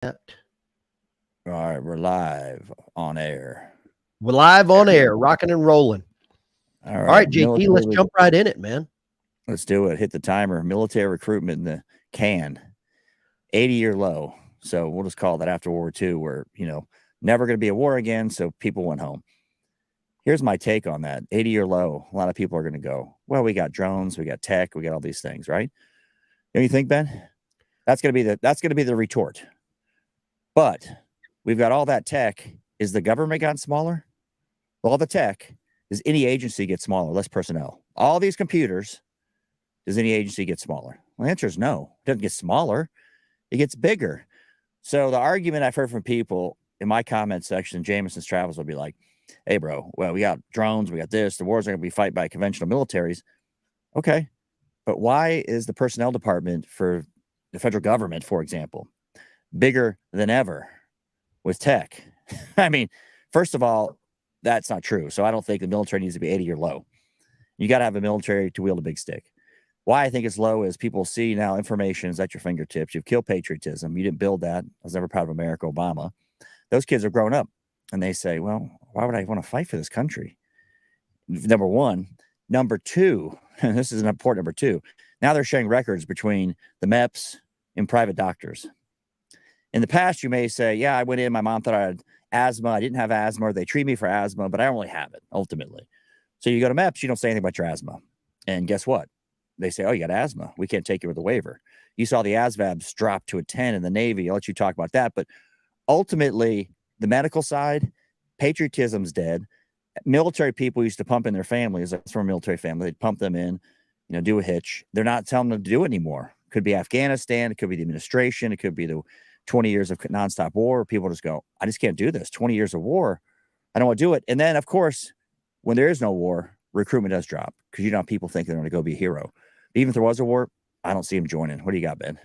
All right, we're live on air. We're live on air, rocking and rolling. All All right, right, JT, let's military. jump right in it, man. Let's do it. Hit the timer. Military recruitment in the can, 80-year low. So we'll just call that after World War II, where never going to be a war again. So people went home. Here's my take on that: 80-year low. A lot of people are going to go, well, we got drones, we got tech, we got all these things, right? Don't you think, Ben? That's going to be the retort. But we've got all that tech. Is the government gotten smaller? All the tech. Does any agency get smaller? Less personnel. All these computers. Does any agency get smaller? Well, the answer is no. It doesn't get smaller. It gets bigger. So the argument I've heard from people in my comment section, Jameson's Travels, will be like, hey, bro, well, we got drones, we got this. The wars are going to be fight by conventional militaries. Okay. But why is the personnel department for the federal government, for example, bigger than ever with tech? I mean, first of all, that's not true. So I don't think the military needs to be 80 or low. You got to have a military to wield a big stick. Why I think it's low is people see now information is at your fingertips. You've killed patriotism. You didn't build that. I was never proud of America, Obama. Those kids are grown up and they say, well, why would I want to fight for this country? Number one. Number two, and this is an important number two, now they're sharing records between the MEPs and private doctors. In the past, you may say, yeah, I went in, my mom thought I had asthma. I didn't have asthma, or they treat me for asthma, but I don't really have it, ultimately. So you go to MEPS, you don't say anything about your asthma. And guess what? They say, oh, you got asthma. We can't take you with a waiver. You saw the ASVABs drop to a 10 in the Navy. I'll let you talk about that. But ultimately, the medical side, patriotism's dead. Military people used to pump in their families. That's from a military family. They'd pump them in, do a hitch. They're not telling them to do it anymore. It could be Afghanistan. It could be the administration. It could be the 20 years of nonstop war. People just go, I just can't do this. 20 years of war. I don't want to do it. And then, of course, when there is no war, recruitment does drop because people think they're going to go be a hero. Even if there was a war, I don't see them joining. What do you got, Ben?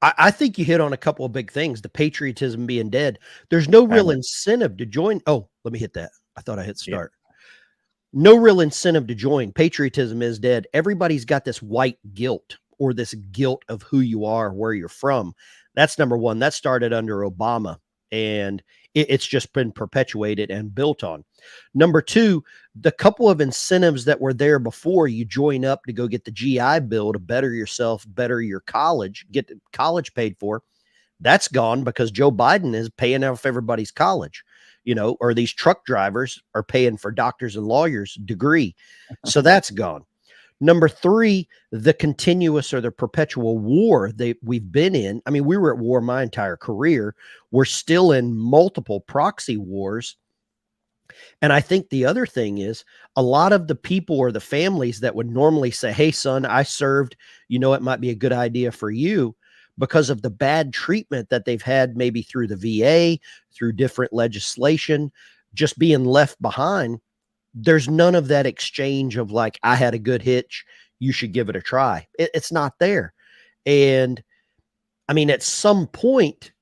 I think you hit on a couple of big things. The patriotism being dead. There's no real incentive to join. Oh, let me hit that. I thought I hit start. Yeah. No real incentive to join. Patriotism is dead. Everybody's got this white guilt or this guilt of who you are, where you're from. That's number one. That started under Obama, and it's just been perpetuated and built on. Number two, the couple of incentives that were there before you join up to go get the GI Bill to better yourself, better your college, get college paid for, that's gone because Joe Biden is paying off everybody's college, or these truck drivers are paying for doctors and lawyers' degree. So that's gone. Number three, the continuous or the perpetual war that we've been in. I mean, we were at war my entire career. We're still in multiple proxy wars. And I think the other thing is a lot of the people or the families that would normally say, hey, son, I served, it might be a good idea for you, because of the bad treatment that they've had maybe through the VA, through different legislation, just being left behind. There's none of that exchange of like, I had a good hitch, you should give it a try. It's not there. And I mean, at some point,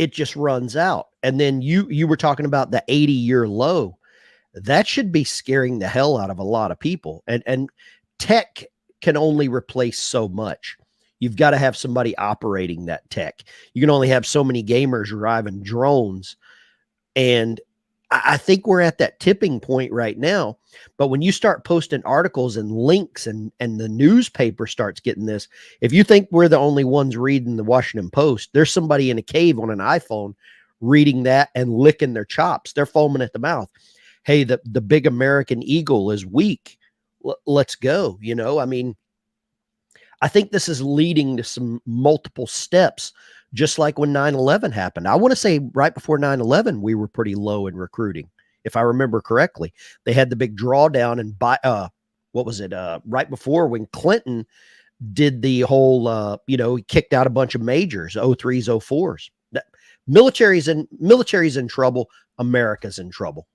it just runs out. And then you were talking about the 80-year low. That should be scaring the hell out of a lot of people. And tech can only replace so much. You've got to have somebody operating that tech. You can only have so many gamers driving drones. And I think we're at that tipping point right now. But when you start posting articles and links and the newspaper starts getting this, if you think we're the only ones reading the Washington Post, there's somebody in a cave on an iPhone reading that and licking their chops. They're foaming at the mouth. Hey, the big American eagle is weak. Let's go. I mean, I think this is leading to some multiple steps, just like when 9/11 happened. I want to say right before 9/11, we were pretty low in recruiting. If I remember correctly, they had the big drawdown and right before when Clinton did the whole, he kicked out a bunch of majors, 03s, 04s. Military's in trouble. America's in trouble.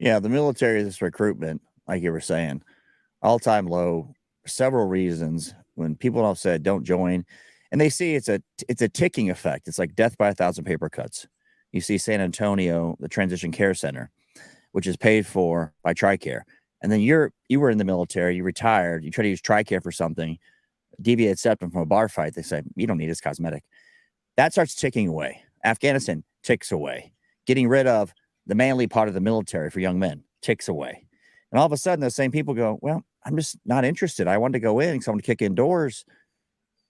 Yeah, the military, this recruitment, like you were saying, all-time low. Several reasons. When people have said don't join, and they see it's a ticking effect. It's like death by 1,000 paper cuts. You see San Antonio, the Transition Care Center, which is paid for by TRICARE, and then you were in the military, you retired, you try to use TRICARE for something, deviated septum from a bar fight, they say, you don't need this cosmetic. That starts ticking away. Afghanistan ticks away. Getting rid of the manly part of the military for young men ticks away. And all of a sudden, those same people go, well, I'm just not interested. I wanted to go in, someone to kick indoors,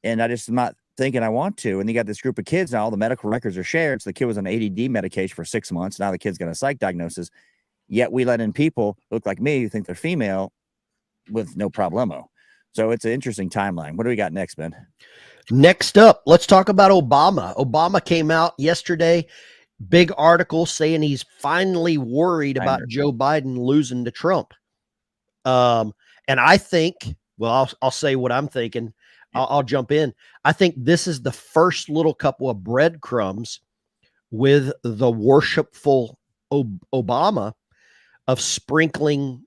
and I just am not thinking I want to. And you got this group of kids now, all the medical records are shared. So the kid was on ADD medication for 6 months. Now the kid's got a psych diagnosis. Yet we let in people who look like me who think they're female with no problemo. So it's an interesting timeline. What do we got next, Ben? Next up, let's talk about Obama. Obama came out yesterday, big article saying he's finally worried about Joe Biden losing to Trump. And I think, well, I'll say what I'm thinking. I'll jump in. I think this is the first little couple of breadcrumbs with the worshipful Obama of sprinkling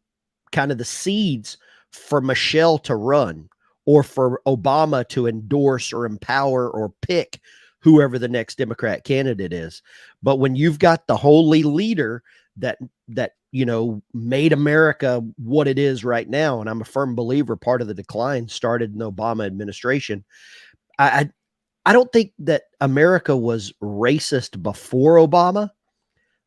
kind of the seeds for Michelle to run, or for Obama to endorse or empower or pick whoever the next Democrat candidate is. But when you've got the holy leader that made America what it is right now, and I'm a firm believer part of the decline started in the Obama administration. I don't think that America was racist before Obama,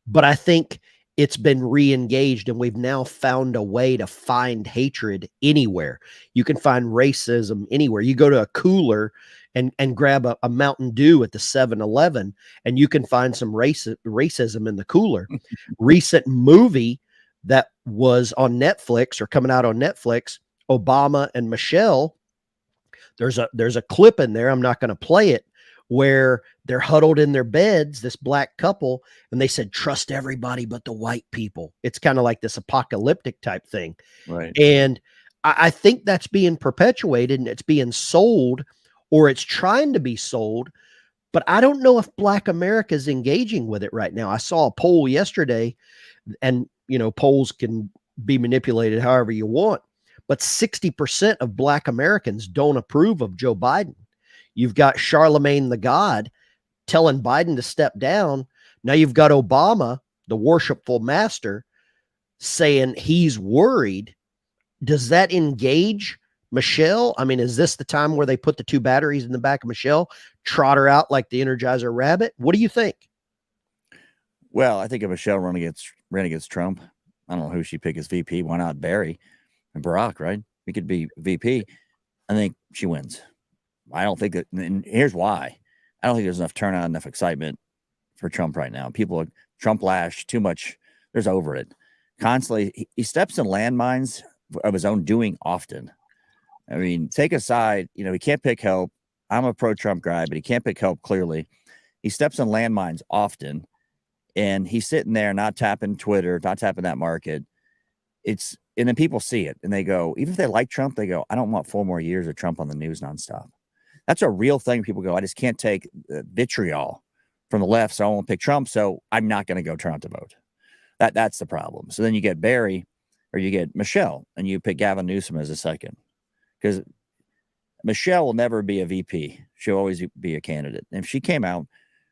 but I think it's been re-engaged, and we've now found a way to find hatred anywhere. You can find racism anywhere. You go to a cooler and grab a Mountain Dew at the 7-Eleven, and you can find some racism in the cooler. Recent movie that was on Netflix or coming out on Netflix, Obama and Michelle, there's a clip in there, I'm not going to play it, where they're huddled in their beds, this black couple, and they said, trust everybody but the white people. It's kind of like this apocalyptic type thing. Right. And I think that's being perpetuated, and it's being sold, or it's trying to be sold. But I don't know if Black America is engaging with it right now. I saw a poll yesterday, and polls can be manipulated however you want, but 60% of Black Americans don't approve of Joe Biden. You've got Charlemagne the God telling Biden to step down. Now you've got Obama, the worshipful master, saying he's worried. Does that engage Michelle? I mean, is this the time where they put the two batteries in the back of Michelle, trot her out like the Energizer Rabbit? What do you think? Well, I think if Michelle ran against Trump, I don't know who she'd pick as VP. Why not Barry and Barack, right? He could be VP. I think she wins. I don't think that, and here's why. I don't think there's enough turnout, enough excitement for Trump right now. People are Trump lash too much. There's over it. Constantly, he steps in landmines of his own doing often. I mean, take aside, he can't pick help. I'm a pro-Trump guy, but he can't pick help clearly. He steps in landmines often, and he's sitting there not tapping Twitter, not tapping that market. And then people see it, and they go, even if they like Trump, they go, I don't want 4 more years of Trump on the news nonstop. That's a real thing. People go, I just can't take vitriol from the left, so I won't pick Trump, so I'm not going to go turn out to vote. That's the problem. So then you get Barry, or you get Michelle, and you pick Gavin Newsom as a second. Because Michelle will never be a VP. She'll always be a candidate. And if she came out,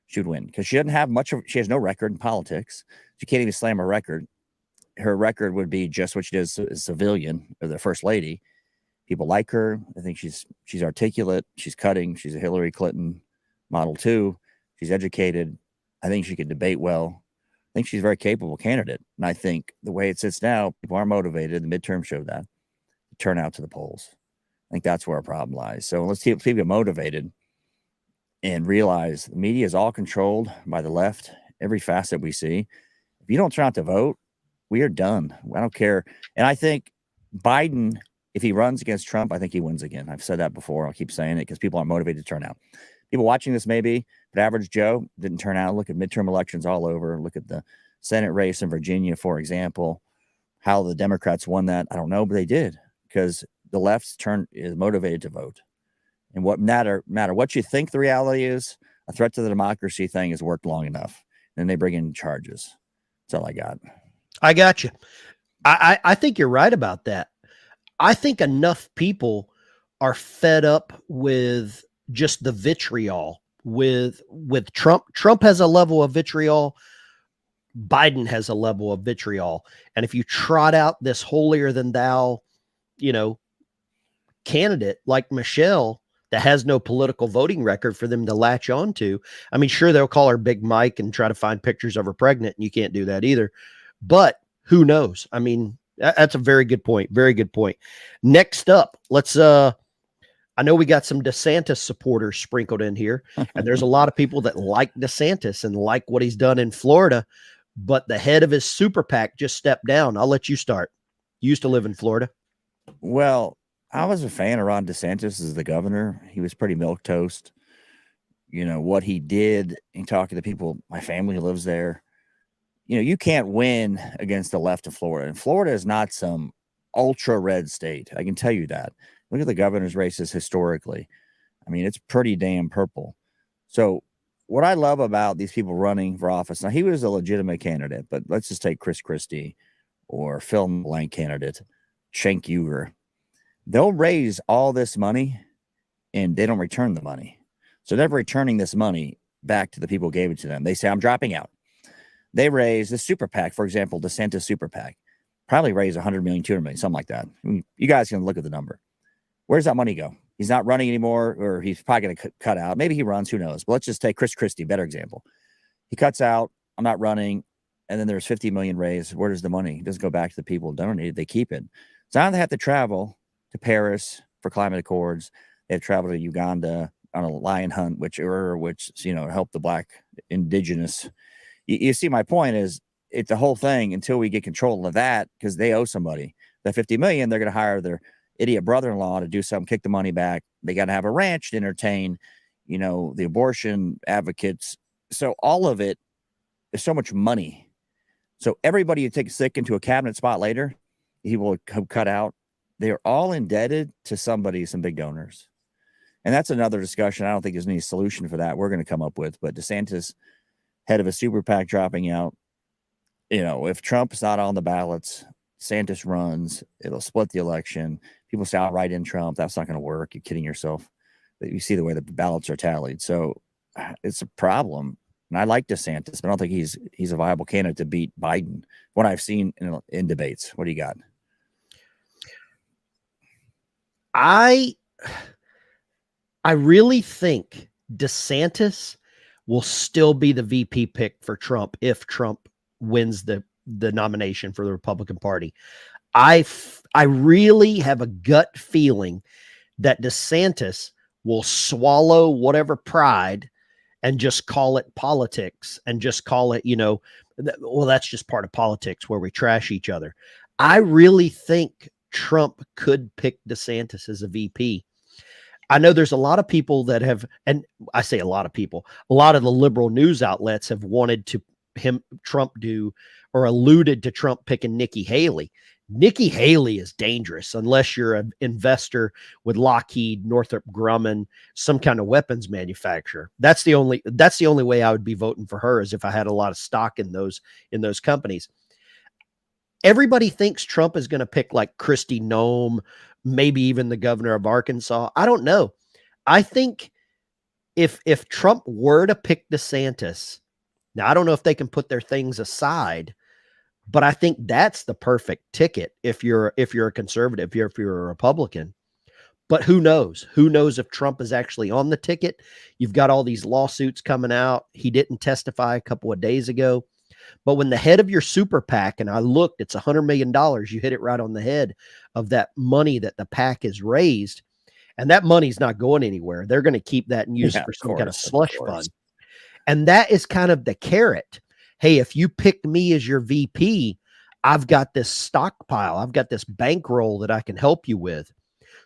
she would win. Because she doesn't have she has no record in politics. She can't even slam a record. Her record would be just what she does as a civilian, or the first lady. People like her. I think she's articulate. She's cutting. She's a Hillary Clinton model too. She's educated. I think she could debate well. I think she's a very capable candidate. And I think the way it sits now, people are motivated. The midterm showed that. Turn out to the polls. I think that's where our problem lies. So let's keep people motivated and realize the media is all controlled by the left. Every facet we see. If you don't turn out to vote, we are done. I don't care. And I think Biden, if he runs against Trump, I think he wins again. I've said that before. I'll keep saying it because people are motivated to turn out. People watching this maybe, but average Joe didn't turn out. Look at midterm elections all over. Look at the Senate race in Virginia, for example. How the Democrats won that, I don't know, but they did because the left's turn is motivated to vote. And what matter what you think the reality is, a threat to the democracy thing has worked long enough. Then they bring in charges. That's all I got. I got you. I think you're right about that. I think enough people are fed up with just the vitriol with Trump. Trump has a level of vitriol. Biden has a level of vitriol. And if you trot out this holier than thou, candidate like Michelle that has no political voting record for them to latch on to. I mean, sure, they'll call her Big Mike and try to find pictures of her pregnant, and you can't do that either. But who knows? I mean, that's a very good point. Very good point. Next up, let's I know we got some DeSantis supporters sprinkled in here, and there's a lot of people that like DeSantis and like what he's done in Florida, but the head of his super PAC just stepped down. I'll let you start. You used to live in Florida. Well, I was a fan of Ron DeSantis as the governor. He was pretty milquetoast. You know, what he did in talking to people, my family lives there. You know, you can't win against the left of Florida. And Florida is not some ultra red state. I can tell you that. Look at the governor's races historically. I mean, it's pretty damn purple. So what I love about these people running for office, now he was a legitimate candidate, but let's just take Chris Christie or Phil Blank candidate, Cenk Uygur. They'll raise all this money and they don't return the money. So they're returning this money back to the people who gave it to them. They say, I'm dropping out. They raise the super PAC, for example, DeSantis super PAC, probably raise 100 million, 200 million, something like that. I mean, you guys can look at the number. Where's that money go? He's not running anymore, or he's probably going to cut out. Maybe he runs, who knows? But let's just take Chris Christie, better example. He cuts out, I'm not running, and then there's 50 million raised. Where does the money? It doesn't go back to the people who donated. They keep it. So now they have to travel to Paris for climate accords. They have to travel to Uganda on a lion hunt, which you know, help the Black indigenous. You see, my point is, it's the whole thing until we get control of that, because they owe somebody the 50 million. They're going to hire their idiot brother-in-law to do something, kick the money back. They got to have a ranch to entertain, you know, the abortion advocates. So all of it is so much money. So everybody you take sick into a cabinet spot later, he will cut out. They're all indebted to somebody, some big donors. And that's another discussion. I don't think there's any solution for that we're going to come up with. But DeSantis, head of a super PAC, dropping out. You know, if Trump is not on the ballots, DeSantis runs, it'll split the election. People say, I'll write in Trump. That's not going to work. You're kidding yourself. But you see the way the ballots are tallied. So it's a problem. And I like DeSantis, but I don't think he's a viable candidate to beat Biden. What I've seen in debates. What do you got? I really think DeSantis will still be the VP pick for Trump if Trump wins the nomination for the Republican Party. I really have a gut feeling that DeSantis will swallow whatever pride and just call it politics and just call it, you know, well, that's just part of politics where we trash each other. I really think Trump could pick DeSantis as a VP. I know there's a lot of people that have, and I say a lot of people, a lot of the liberal news outlets have wanted to Trump do or alluded to Trump picking Nikki Haley. Nikki Haley is dangerous unless you're an investor with Lockheed, Northrop Grumman, some kind of weapons manufacturer. That's the only way I would be voting for her, is if I had a lot of stock in those companies. Everybody thinks Trump is going to pick like Kristi Noem, maybe even the governor of Arkansas. I don't know. I think if Trump were to pick DeSantis, now I don't know if they can put their things aside, but I think that's the perfect ticket if you're a conservative, if you're a Republican. But who knows? Who knows if Trump is actually on the ticket? You've got all these lawsuits coming out. He didn't testify a couple of days ago. But when the head of your super PAC, and I looked, it's $100 million. You hit it right on the head of that money that the PAC has raised. And that money's not going anywhere. They're going to keep that and use it for some kind of slush fund. And that is kind of the carrot. Hey, if you pick me as your VP, I've got this stockpile. I've got this bankroll that I can help you with.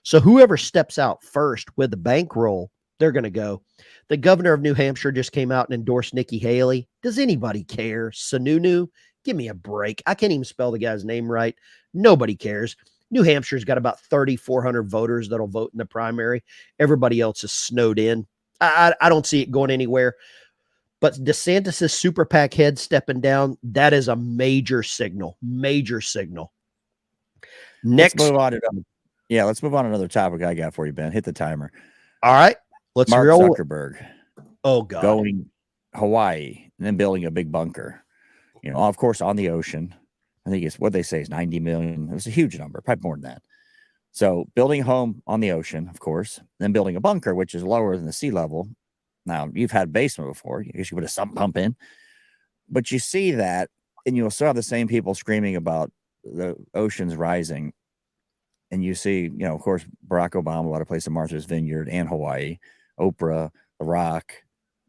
So whoever steps out first with the bankroll, they're going to go. The governor of New Hampshire just came out and endorsed Nikki Haley. Does anybody care? Sununu, give me a break. I can't even spell the guy's name right. Nobody cares. New Hampshire's got about 3,400 voters that'll vote in the primary. Everybody else is snowed in. I don't see it going anywhere. But DeSantis' super PAC head stepping down, that is a major signal. Major signal. Next, let's move on to another topic I got for you, Ben. Hit the timer. All right. Let's Mark roll. Zuckerberg. Oh, God. Going Hawaii and then building a big bunker. You know, of course, on the ocean. I think it's what they say is 90 million. It was a huge number, probably more than that. So building a home on the ocean, of course, then building a bunker, which is lower than the sea level. Now, you've had a basement before. You guess you put a sump pump in. But you see that, and you'll still have the same people screaming about the oceans rising. And you see, of course, Barack Obama, a lot of places in Martha's Vineyard and Hawaii, Oprah, The Rock,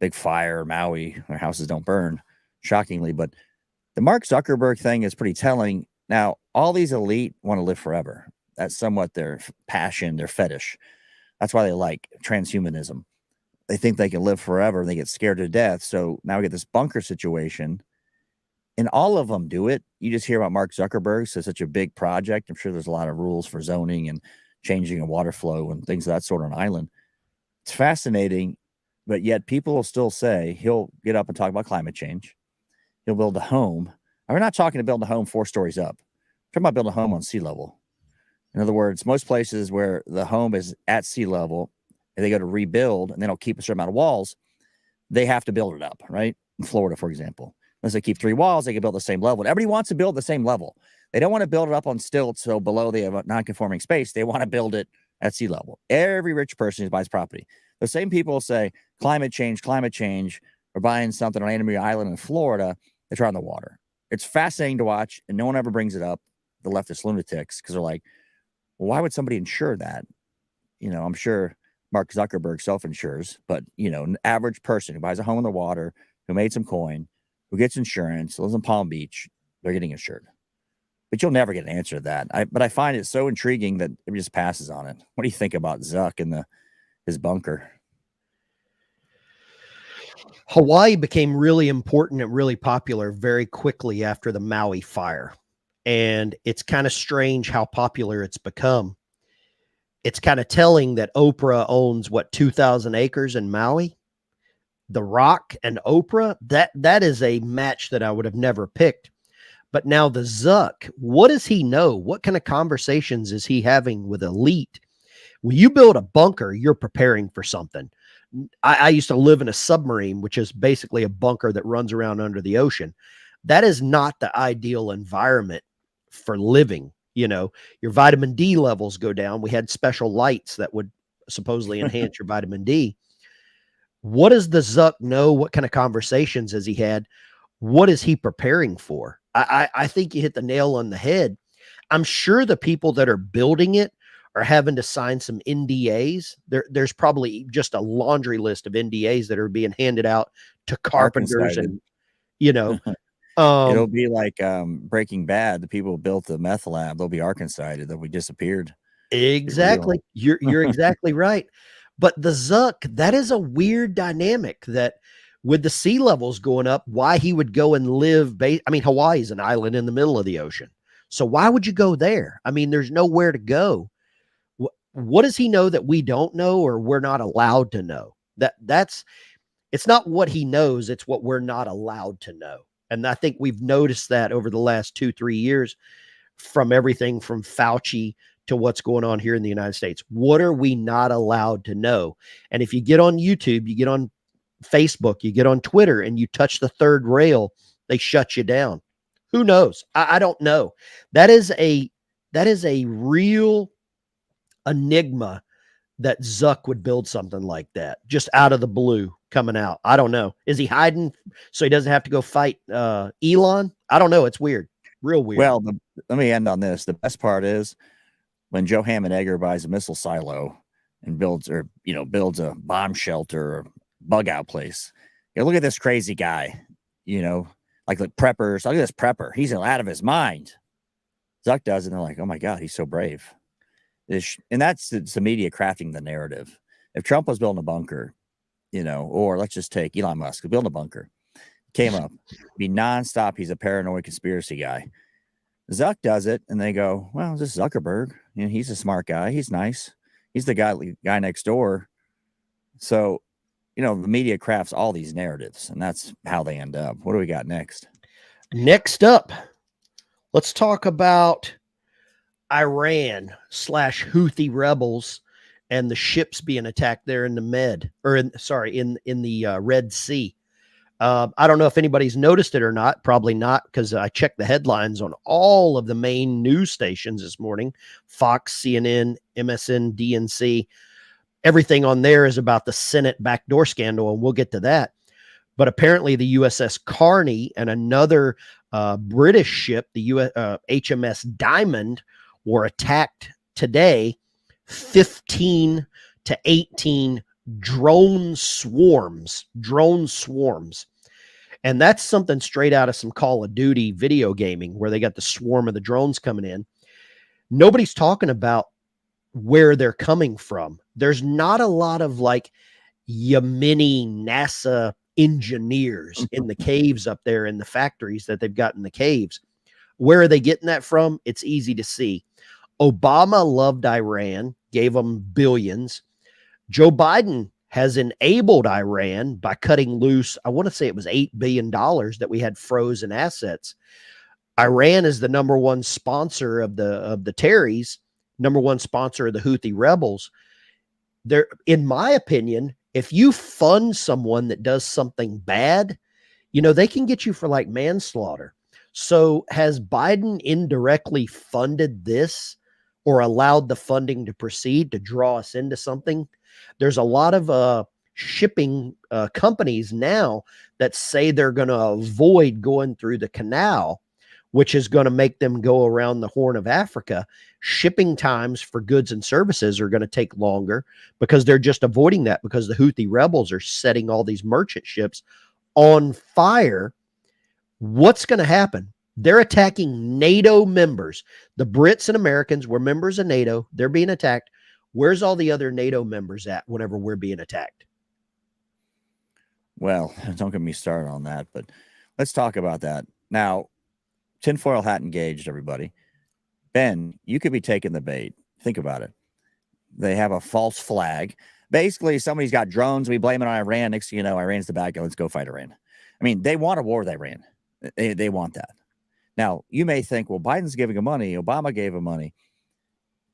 big fire, Maui, their houses don't burn, shockingly. But the Mark Zuckerberg thing is pretty telling. Now, all these elite want to live forever. That's somewhat their passion, their fetish. That's why they like transhumanism. They think they can live forever and they get scared to death. So now we get this bunker situation, and all of them do it. You just hear about Mark Zuckerberg. So it's such a big project. I'm sure there's a lot of rules for zoning and changing a water flow and things of that sort on an island. It's fascinating, but yet people will still say he'll get up and talk about climate change. He'll build a home. And we're not talking to build a home 4 stories up. We're talking about building a home on sea level. In other words, most places where the home is at sea level and they go to rebuild and they don't keep a certain amount of walls, they have to build it up, right? In Florida, for example, unless they keep 3 walls, they can build the same level. And everybody wants to build the same level. They don't want to build it up on stilts, so below they have a non-conforming space. They want to build it at sea level. Every rich person who buys property. The same people say climate change, or buying something on Anna Maria Island in Florida, they try on the water. It's fascinating to watch, and no one ever brings it up, the leftist lunatics, because they're like, well, why would somebody insure that? I'm sure Mark Zuckerberg self-insures, but, an average person who buys a home on the water, who made some coin, who gets insurance, lives in Palm Beach, they're getting insured. But you'll never get an answer to that. But I find it so intriguing that it just passes on it. What do you think about Zuck and his bunker? Hawaii became really important and really popular very quickly after the Maui fire. And it's kind of strange how popular it's become. It's kind of telling that Oprah owns 2,000 acres in Maui. The Rock and Oprah, that is a match that I would have never picked. But now the Zuck, what does he know? What kind of conversations is he having with elite? When you build a bunker, you're preparing for something. I used to live in a submarine, which is basically a bunker that runs around under the ocean. That is not the ideal environment for living. Your vitamin D levels go down. We had special lights that would supposedly enhance your vitamin D. What does the Zuck know? What kind of conversations has he had? What is he preparing for? I think you hit the nail on the head. I'm sure the people that are building it are having to sign some NDAs. There's probably just a laundry list of NDAs that are being handed out to carpenters and, it'll be like Breaking Bad. The people who built the meth lab, they'll be Arkancided. They'll be disappeared. Exactly. You're exactly right. But the Zuck, that is a weird dynamic that with the sea levels going up, why he would go and live. Hawaii is an island in the middle of the ocean. So why would you go there? There's nowhere to go. What does he know that we don't know, or we're not allowed to know? It's not what he knows. It's what we're not allowed to know. And I think we've noticed that over the last 2-3 years, from everything from Fauci to what's going on here in the United States. What are we not allowed to know? And if you get on YouTube, you get on Facebook, you get on Twitter, and you touch the third rail, they shut you down. Who knows? I don't know. That is a real enigma that Zuck would build something like that just out of the blue coming out. I don't know. Is he hiding so he doesn't have to go fight Elon? I don't know. It's weird. Real weird. Well, let me end on this. The best part is when Joe Hammond-Egger buys a missile silo and builds a bomb shelter or bug out place. Look at this crazy guy, like the preppers. Look at this prepper. He's out of his mind. Zuck does it, and they're like, oh my God, he's so brave. And that's the media crafting the narrative. If Trump was building a bunker, or let's just take Elon Musk, building a bunker, came up, be nonstop. He's a paranoid conspiracy guy. Zuck does it, and they go, well, this is Zuckerberg. He's a smart guy. He's nice. He's the guy next door. So, the media crafts all these narratives, and that's how they end up. What do we got next? Next up, let's talk about Iran / Houthi rebels and the ships being attacked there in the in the Red Sea. I don't know if anybody's noticed it or not. Probably not, because I checked the headlines on all of the main news stations this morning. Fox, CNN, MSN, DNC. Everything on there is about the Senate backdoor scandal, and we'll get to that. But apparently the USS Carney and another British ship, the HMS Diamond, were attacked today. 15 to 18 drone swarms. And that's something straight out of some Call of Duty video gaming, where they got the swarm of the drones coming in. Nobody's talking about where they're coming from. There's not a lot of like Yemeni NASA engineers in the caves up there in the factories that they've got in the caves. Where are they getting that from? It's easy to see. Obama loved Iran, gave them billions. Joe Biden has enabled Iran by cutting loose, I want to say it was $8 billion that we had frozen assets. Iran is the number one sponsor of the Terries, number one sponsor of the Houthi rebels. There, in my opinion, if you fund someone that does something bad, you know, they can get you for like manslaughter. So has Biden indirectly funded this, or allowed the funding to proceed to draw us into something? There's a lot of shipping companies now that say they're going to avoid going through the canal, which is going to make them go around the Horn of Africa. Shipping times for goods and services are going to take longer because they're just avoiding that, because the Houthi rebels are setting all these merchant ships on fire. What's going to happen? They're attacking NATO members. The Brits and Americans were members of NATO. They're being attacked. Where's all the other NATO members at whenever we're being attacked? Well, don't get me started on that, but let's talk about that. Now, tinfoil hat engaged, everybody. Ben, you could be taking the bait. Think about it. They have a false flag. Basically, somebody's got drones. We blame it on Iran. Next thing you know, Iran's the bad guy. Let's go fight Iran. I mean, they want a war with Iran. They want that. Now, you may think, well, Biden's giving him money. Obama gave him money.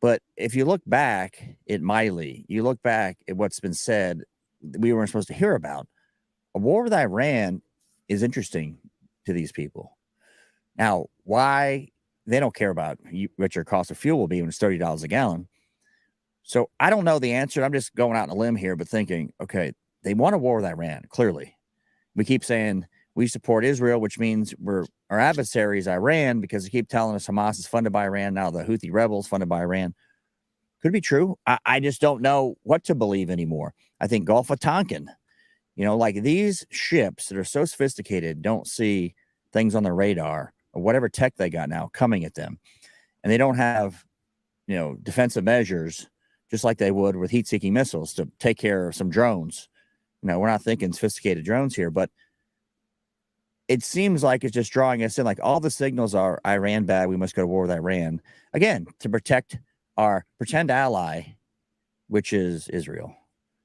But if you look back at Miley, you look back at what's been said that we weren't supposed to hear about, a war with Iran is interesting to these people. Now, why? They don't care about what your cost of fuel will be when it's $30 a gallon. So I don't know the answer. I'm just going out on a limb here, but thinking, okay, they want a war with Iran, clearly. We keep saying we support Israel, which means our adversary is Iran, because they keep telling us Hamas is funded by Iran. Now the Houthi rebels funded by Iran. Could be true. I just don't know what to believe anymore. I think Gulf of Tonkin, you know, like these ships that are so sophisticated don't see things on their radar or whatever tech they got now coming at them. And they don't have, you know, defensive measures just like they would with heat-seeking missiles to take care of some drones. You know, we're not thinking sophisticated drones here, but it seems like it's just drawing us in. Like all the signals are Iran bad. We must go to war with Iran again to protect our pretend ally, which is Israel,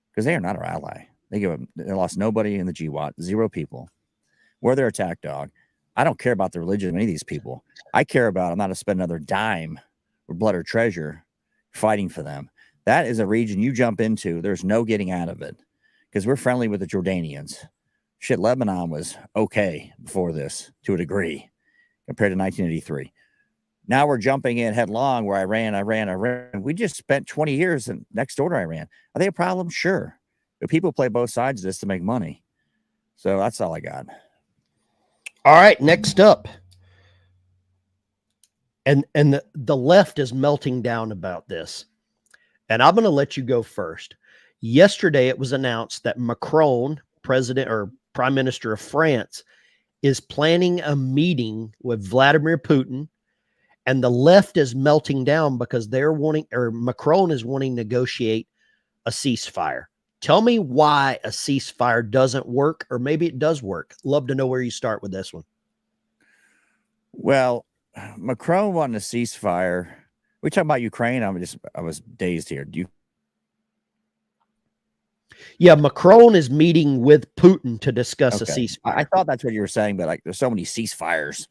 because they are not our ally. They lost nobody in the GWAT, 0 people. We're their attack dog. I don't care about the religion of any of these people. I care about I'm not to spend another dime or blood or treasure fighting for them. That is a region you jump into. There's no getting out of it because we're friendly with the Jordanians. Shit, Lebanon was okay before this to a degree compared to 1983. Now we're jumping in headlong where Iran. We just spent 20 years next door to Iran. Are they a problem? Sure. But people play both sides of this to make money. So that's all I got. All right, next up. And the left is melting down about this. And I'm going to let you go first. Yesterday, it was announced that Macron, president or prime minister of France, is planning a meeting with Vladimir Putin, and the left is melting down because they're wanting, or Macron is wanting to negotiate a ceasefire. Tell me why a ceasefire doesn't work, or maybe it does work. Love to know where you start with this one. Well, Macron wanting a ceasefire. We talking about Ukraine? I was dazed here. Yeah, Macron is meeting with Putin to discuss a ceasefire. I thought that's what you were saying, but like, there's so many ceasefires.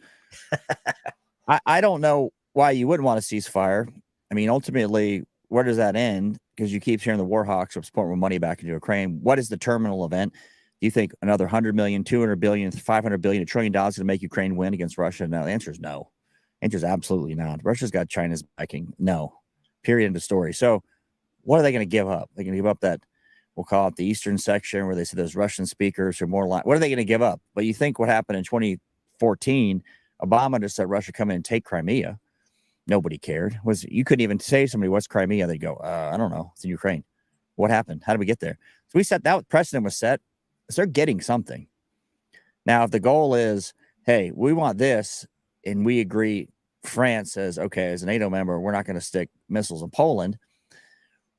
I don't know why you wouldn't want a ceasefire. I mean, ultimately, where does that end? Because you keep hearing the war hawks are pouring money back into Ukraine. What is the terminal event? Do you think another 100 million, 200 billion, 500 billion, $1 trillion is going to make Ukraine win against Russia? No, the answer is no. The answer is absolutely not. Russia's got China's backing. No. Period. End of story. So what are they going to give up? They're going to give up that, we'll call it the eastern section, where they say those Russian speakers are more like, what are they going to give up? But you think what happened in 2014, Obama just said Russia come in and take Crimea. Nobody cared. You couldn't even say to somebody, what's Crimea? They'd go, I don't know. It's in Ukraine. What happened? How did we get there? So we set that precedent was set. So they're getting something. Now, if the goal is, hey, we want this, and we agree, France says, okay, as a NATO member, we're not going to stick missiles in Poland.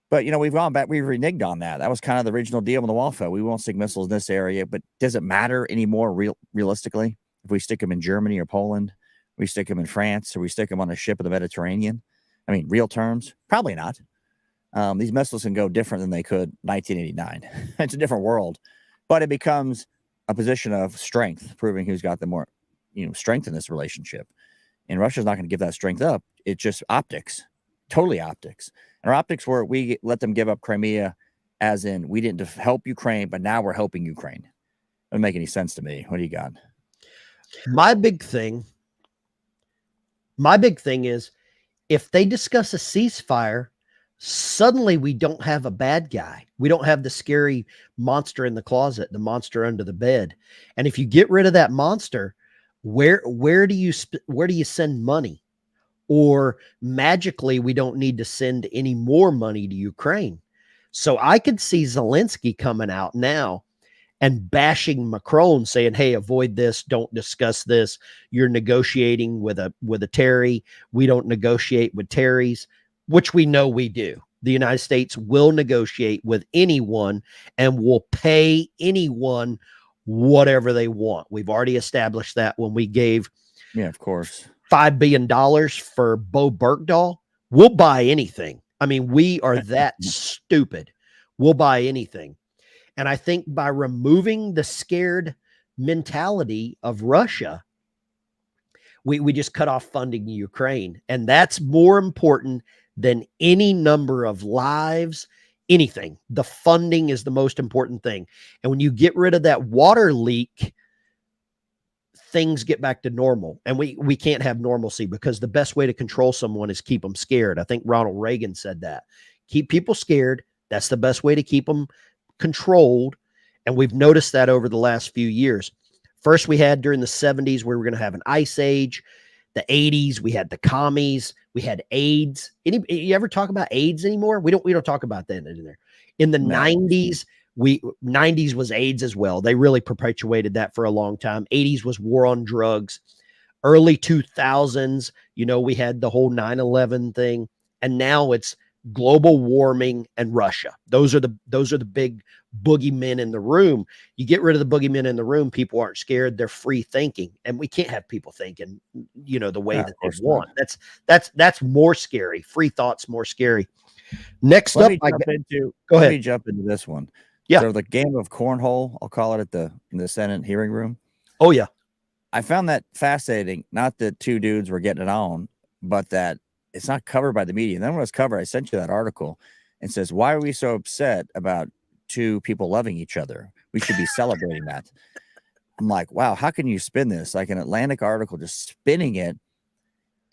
But, we've gone back, we've reneged on that. That was kind of the original deal on the Walfo. We won't stick missiles in this area, but does it matter anymore realistically? If we stick them in Germany or Poland, we stick them in France, or we stick them on a ship in the Mediterranean? I mean, real terms, probably not. These missiles can go different than they could 1989. It's a different world, but it becomes a position of strength, proving who's got the more, strength in this relationship. And Russia's not going to give that strength up. It's just optics, totally optics. And our optics were we let them give up Crimea, as in we didn't help Ukraine, but now we're helping Ukraine. Doesn't make any sense to me. What do you got? My big thing is if they discuss a ceasefire, suddenly we don't have a bad guy. We don't have the scary monster in the closet, the monster under the bed. And if you get rid of that monster, where do you send money? Or magically, we don't need to send any more money to Ukraine. So I could see Zelensky coming out now and bashing Macron, saying, hey, avoid this. Don't discuss this. You're negotiating with a Terry. We don't negotiate with Terrys, which we know we do. The United States will negotiate with anyone and will pay anyone whatever they want. We've already established that when we gave, of course, $5 billion for Bo Bergdahl. We'll buy anything. I mean, we are that stupid. We'll buy anything. And I think by removing the scared mentality of Russia, we just cut off funding Ukraine. And that's more important than any number of lives, anything. The funding is the most important thing. And when you get rid of that water leak, things get back to normal. And we can't have normalcy, because the best way to control someone is keep them scared. I think Ronald Reagan said that. Keep people scared. That's the best way to keep them controlled. And we've noticed that over the last few years. First, we had during the 70s, where we were going to have an ice age. The 80s, we had the commies. We had AIDS. You ever talk about AIDS anymore? We don't talk about that in there. In the 90s, 90s was AIDS as well. They really perpetuated that for a long time. 80s was war on drugs. Early 2000s, we had the whole 9/11 thing, and now it's global warming and Russia. Those are the big boogeymen in the room. You get rid of the boogeymen in the room, people aren't scared. They're free thinking, and we can't have people thinking, the way that they want. That's more scary. Free thought's more scary. Next up, let me jump into this one. Yeah. So the game of cornhole, I'll call it, in the Senate hearing room. Oh yeah. I found that fascinating. Not that two dudes were getting it on, but that it's not covered by the media. And then when it was covered, I sent you that article and says, why are we so upset about two people loving each other? We should be celebrating that. I'm like, wow, how can you spin this? Like an Atlantic article, just spinning it.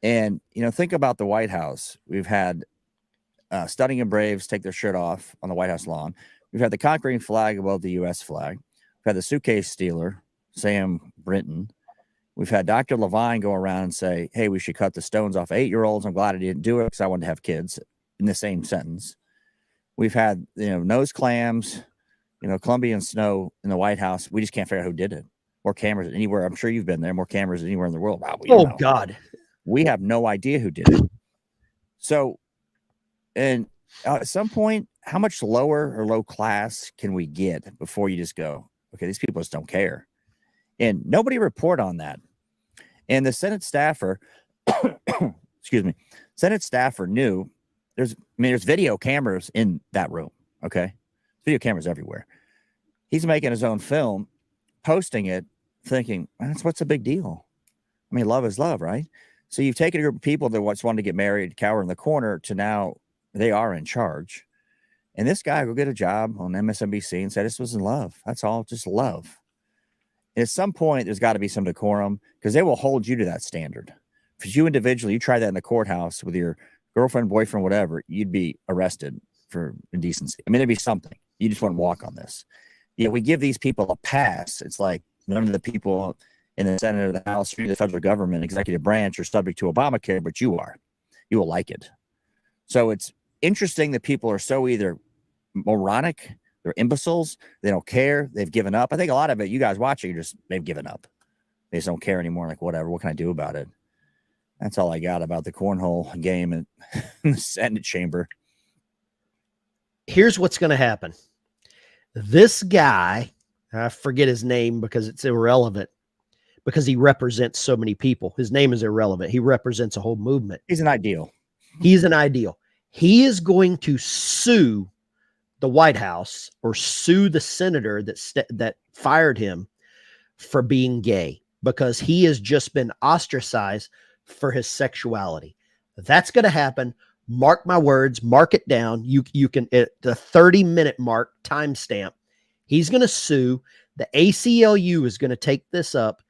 And, think about the White House. We've had Stunning and Braves take their shirt off on the White House lawn. We've had the conquering flag above the U.S. flag. We've had the suitcase stealer, Sam Brinton. We've had Dr. Levine go around and say, hey, we should cut the stones off 8-year-olds. I'm glad I didn't do it because I wanted to have kids, in the same sentence. We've had, nose clams, Colombian snow in the White House. We just can't figure out who did it. More cameras anywhere. I'm sure you've been there. More cameras anywhere in the world. Wow, God. We have no idea who did it. So, and at some point, how much lower or low class can we get before you just go, okay, these people just don't care? And nobody report on that. And the Senate staffer, excuse me, Senate staffer knew there's video cameras in that room. Okay. Video cameras everywhere. He's making his own film, posting it, thinking, what's the big deal? I mean, love is love, right? So you've taken a group of people that once wanted to get married, cower in the corner, to now they are in charge. And this guy will get a job on MSNBC and say this was in love. That's all, just love. And at some point, there's got to be some decorum because they will hold you to that standard. If you individually, you try that in the courthouse with your girlfriend, boyfriend, whatever, you'd be arrested for indecency. I mean, there'd be something. You just wouldn't walk on this. Yeah, we give these people a pass. It's like none of the people in the Senate or the House or the federal government, executive branch, are subject to Obamacare, but you are. You will like it. So it's interesting that people are so either moronic, they're imbeciles, they don't care, they've given up. I think a lot of it, you guys watching, they've given up. They just don't care anymore. Like, whatever, what can I do about it? That's all I got about the cornhole game in the Senate chamber. Here's what's going to happen. This guy, I forget his name because it's irrelevant, because he represents so many people. His name is irrelevant. He represents a whole movement. He's an ideal. He's an ideal. He is going to sue the White House or sue the senator that fired him for being gay, because he has just been ostracized for his sexuality. That's going to happen. Mark my words, mark it down. You can, at the 30-minute mark timestamp, he's going to sue. The ACLU is going to take this up,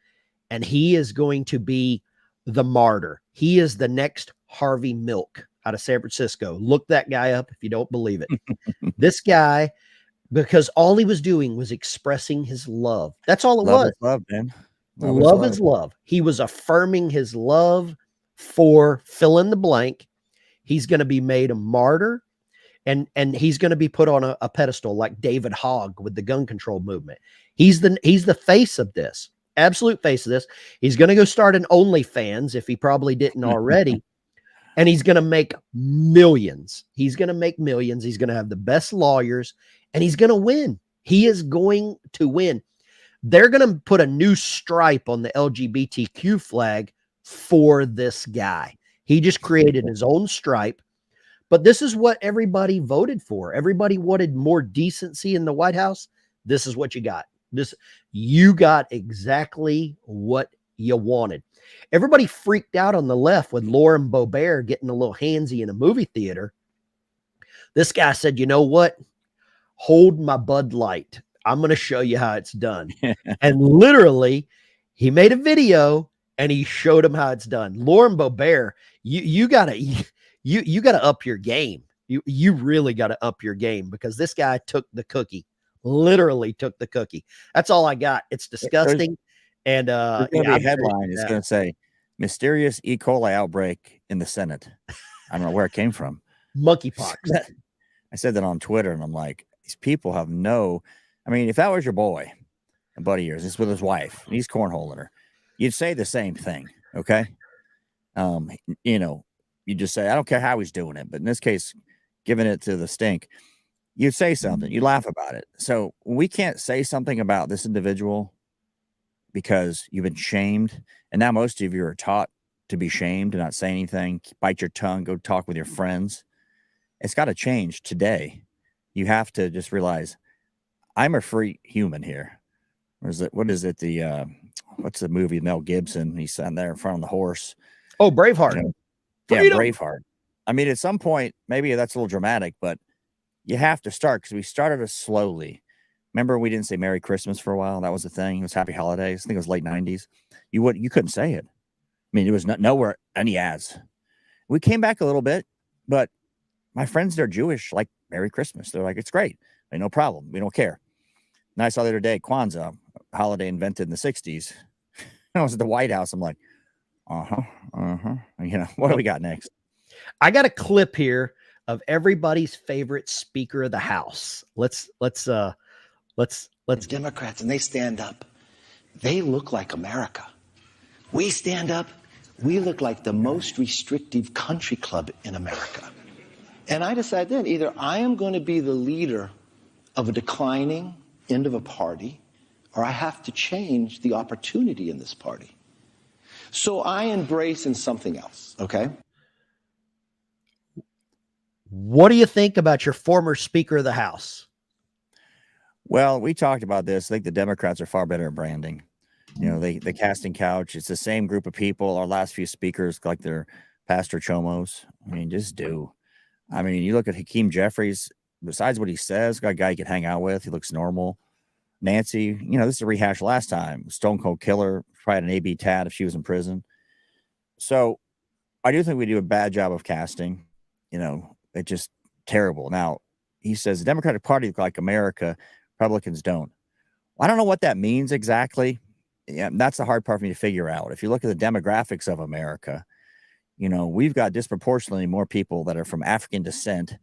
and he is going to be the martyr. He is the next Harvey Milk out of San Francisco. Look that guy up if you don't believe it. This guy, because all he was doing was expressing his love. That's all it was. Love, man. Love is love. He was affirming his love for fill in the blank. He's going to be made a martyr, and he's going to be put on a pedestal like David Hogg with the gun control movement. He's the face of this, absolute face of this. He's going to go start an OnlyFans if he probably didn't already. And he's going to make millions. He's going to make millions. He's going to have the best lawyers, and he's going to win. He is going to win. They're going to put a new stripe on the LGBTQ flag for this guy. He just created his own stripe. But this is what everybody voted for. Everybody wanted more decency in the White House. This is what you got. You got exactly what you wanted. Everybody freaked out on the left with Lauren Boebert getting a little handsy in a movie theater. This guy said, you know what? Hold my Bud Light. I'm going to show you how it's done. And literally, he made a video and he showed him how it's done. Lauren Boebert, you gotta up your game. You really got to up your game, because this guy took the cookie. Literally took the cookie. That's all I got. It's disgusting. And there's gonna be a headline. It's going to say mysterious E. coli outbreak in the Senate. I don't know where it came from. Monkeypox. I said that on Twitter, and I'm like, these people have no. I mean, if that was your boy, a buddy of yours, he's with his wife, and he's cornholing her, you'd say the same thing, okay? You just say, I don't care how he's doing it, but in this case, giving it to the stink, you'd say something, you laugh about it. So we can't say something about this individual because you've been shamed, and now most of you are taught to be shamed and not say anything, bite your tongue, go talk with your friends. It's got to change today. You have to just realize I'm a free human here. Or is it, what is it? What's the movie, Mel Gibson? He's sitting there in front of the horse. Oh, Braveheart. Yeah, Braveheart. I mean, at some point, maybe that's a little dramatic, but you have to start, because we started it slowly. Remember, we didn't say Merry Christmas for a while. That was the thing. It was Happy Holidays. I think it was late 90s. You couldn't say it. I mean, it was nowhere any ads. We came back a little bit, but my friends, they're Jewish, like Merry Christmas. They're like, it's great. Like, no problem. We don't care. And I saw the other day, Kwanzaa, a holiday invented in the 60s. I was at the White House. I'm like, what do we got next? I got a clip here of everybody's favorite Speaker of the House. Let's Democrats, and they stand up. They look like America. We stand up. We look like the most restrictive country club in America. And I decided then, either I am going to be the leader of a declining end of a party, or I have to change the opportunity in this party. So I embrace in something else, okay? What do you think about your former Speaker of the House? Well, we talked about this. I think the Democrats are far better at branding. You know, the casting couch, it's the same group of people. Our last few speakers, like they're Pastor Chomos. I mean, just do. I mean, you look at Hakeem Jeffries, besides what he says, got a guy you can hang out with. He looks normal. Nancy, this is a rehash last time. Stone Cold Killer, probably an AB tat if she was in prison. So I do think we do a bad job of casting. It's just terrible. Now, he says the Democratic Party look like America, Republicans don't. Well, I don't know what that means exactly. Yeah, that's the hard part for me to figure out. If you look at the demographics of America, we've got disproportionately more people that are from African descent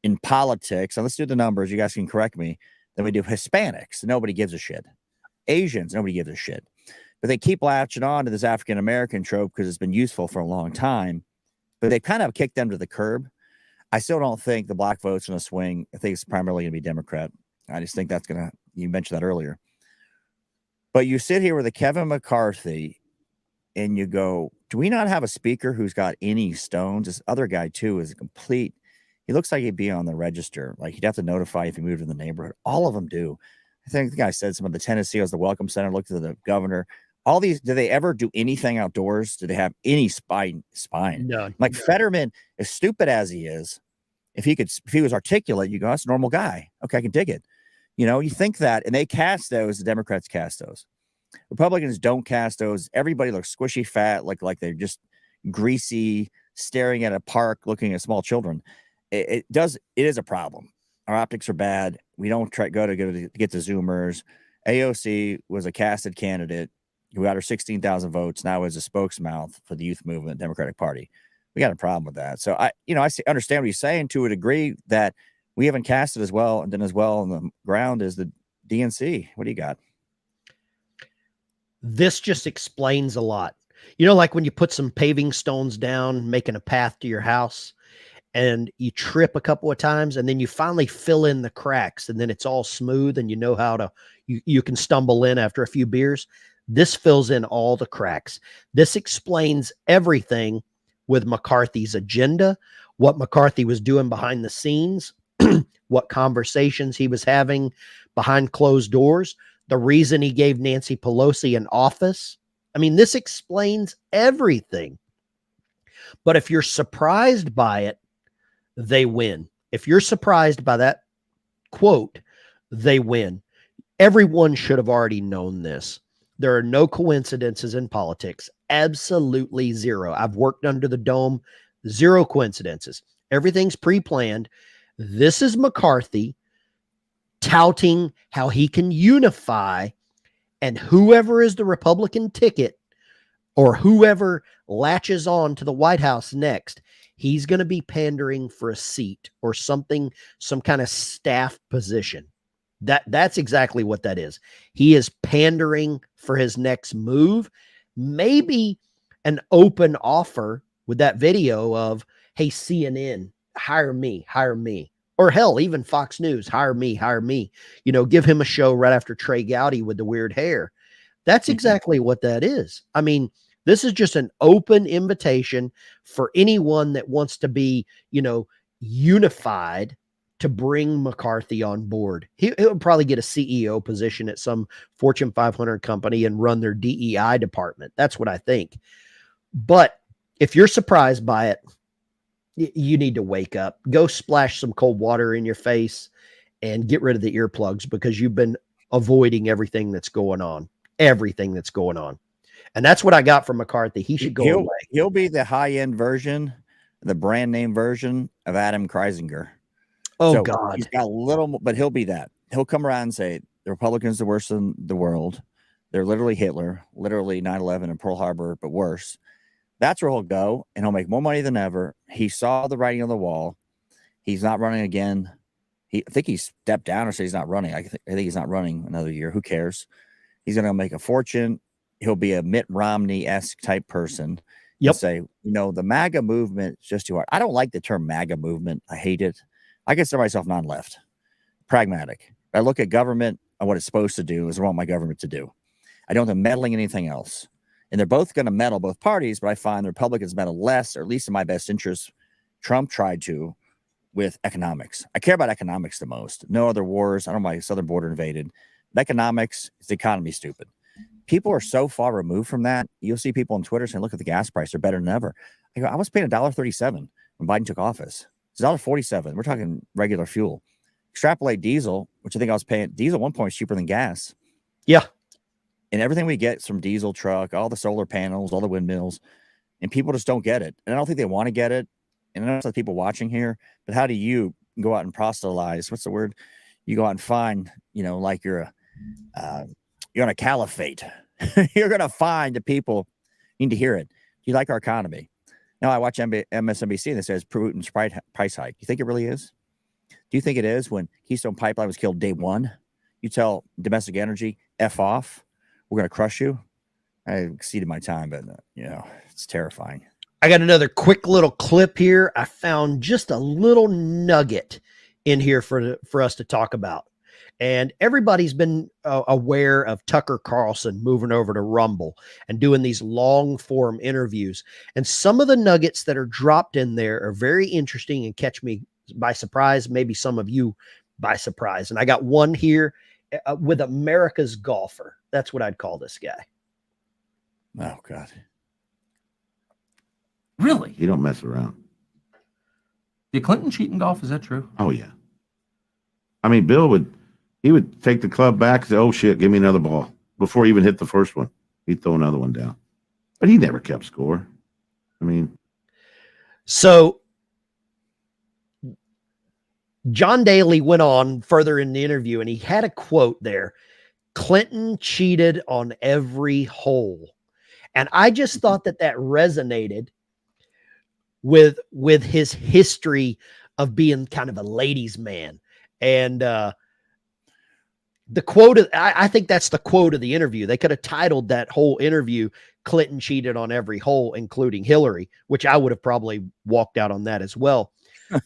in politics. And let's do the numbers. You guys can correct me. Then we do Hispanics. Nobody gives a shit. Asians, nobody gives a shit. But they keep latching on to this African American trope because it's been useful for a long time. But they kind of kicked them to the curb. I still don't think the black vote's going to swing. I think it's primarily going to be Democrat. I just think that's going to, you mentioned that earlier. But you sit here with a Kevin McCarthy and you go, do we not have a speaker who's got any stones? This other guy, too, is a complete. He looks like he'd be on the register. Like he'd have to notify if he moved in the neighborhood. All of them do. I think the guy said some of the Tennessee was the Welcome Center, looked at the governor. All these, do they ever do anything outdoors? Do they have any spine? None. Like Fetterman, as stupid as he is, if he was articulate, you go, that's a normal guy. Okay, I can dig it. You think that, and they cast those, the Democrats cast those. Republicans don't cast those. Everybody looks squishy fat, like they're just greasy, staring at a park, looking at small children. It is a problem. Our optics are bad. We don't go to get the Zoomers. AOC was a casted candidate who got her 16,000 votes. Now is a spokesmouth for the youth movement, Democratic Party. We got a problem with that. So I understand what he's saying to a degree that we haven't casted as well and done as well on the ground as the DNC. What do you got? This just explains a lot. Like when you put some paving stones down, making a path to your house, and you trip a couple of times, and then you finally fill in the cracks, and then it's all smooth, and how to, you can stumble in after a few beers. This fills in all the cracks. This explains everything with McCarthy's agenda, what McCarthy was doing behind the scenes, what conversations he was having behind closed doors, the reason he gave Nancy Pelosi an office. I mean, this explains everything. But if you're surprised by it, they win. If you're surprised by that quote, they win. Everyone should have already known this. There are no coincidences in politics. Absolutely zero. I've worked under the dome. Zero coincidences. Everything's pre-planned. This is McCarthy touting how he can unify, and whoever is the Republican ticket or whoever latches on to the White House next, he's going to be pandering for a seat or something, some kind of staff position. That's exactly what that is. He is pandering for his next move. Maybe an open offer with that video of, hey, CNN, hire me. Or hell, even Fox News, hire me. Give him a show right after Trey Gowdy with the weird hair. That's exactly what that is. I mean, this is just an open invitation for anyone that wants to be, unified to bring McCarthy on board. He'll probably get a CEO position at some Fortune 500 company and run their DEI department. That's what I think. But if you're surprised by it, you need to wake up. Go splash some cold water in your face and get rid of the earplugs, because you've been avoiding everything that's going on. And that's what I got from McCarthy. He should go away. He'll be the high-end version, the brand name version of Adam Kreisinger. Oh, so God. He's got a little, but he'll be that. He'll come around and say, the Republicans are the worst in the world. They're literally Hitler, literally 9/11 and Pearl Harbor, but worse. That's where he'll go, and he'll make more money than ever. He saw the writing on the wall. He's not running again. I think he stepped down or said he's not running. I think he's not running another year. Who cares? He's going to make a fortune. He'll be a Mitt Romney-esque type person. Yep. Say, the MAGA movement is just too hard. I don't like the term MAGA movement. I hate it. I consider myself non-left, pragmatic. I look at government and what it's supposed to do is what I want my government to do. I don't have meddling in anything else. And they're both going to meddle, both parties, but I find the Republicans meddle less, or at least in my best interest. Trump tried to with economics. I care about economics the most. No other wars. I don't want my southern border invaded. Economics is the economy stupid. People are so far removed from that. You'll see people on Twitter saying, look at the gas price. They're better than ever. I go, I was paying $1.37 when Biden took office. It's $1.47. We're talking regular fuel. Extrapolate diesel, which I think I was paying. Diesel at one point is cheaper than gas. Yeah. And everything we get from diesel truck, all the solar panels, all the windmills, and people just don't get it. And I don't think they want to get it. And I know there's people watching here, but how do you go out and proselytize? What's the word? You go out and find, like you're on a caliphate. You're going to find the people need to hear it. Do you like our economy? Now I watch MSNBC and it says Putin's price hike. You think it really is? Do you think it is when Keystone Pipeline was killed day one? You tell Domestic Energy, F off. We're going to crush you. I exceeded my time, but, it's terrifying. I got another quick little clip here. I found just a little nugget in here for us to talk about. And everybody's been aware of Tucker Carlson moving over to Rumble and doing these long form interviews. And some of the nuggets that are dropped in there are very interesting and catch me by surprise, maybe some of you by surprise. And I got one here with America's golfer. That's what I'd call this guy. Oh, God. Really? You don't mess around. Did Clinton cheat in golf? Is that true? Oh, yeah. I mean, Bill would take the club back and say, oh, shit, give me another ball. Before he even hit the first one, he'd throw another one down. But he never kept score. I mean. So John Daly went on further in the interview, and he had a quote there. Clinton cheated on every hole. And I just thought that resonated with his history of being kind of a ladies' man. And the quote, I think that's the quote of the interview. They could have titled that whole interview, Clinton cheated on every hole, including Hillary, which I would have probably walked out on that as well.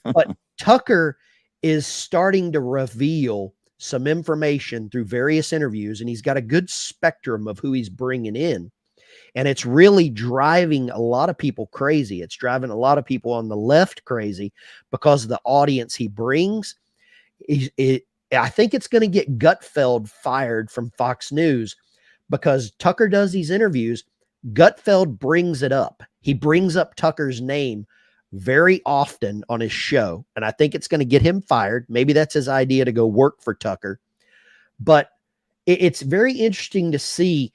But Tucker is starting to reveal some information through various interviews, and he's got a good spectrum of who he's bringing in. And it's really driving a lot of people crazy. It's driving a lot of people on the left crazy because of the audience he brings. I think it's going to get Gutfeld fired from Fox News because Tucker does these interviews. Gutfeld brings it up. He brings up Tucker's name very often on his show. And I think it's going to get him fired. Maybe that's his idea to go work for Tucker. But it's very interesting to see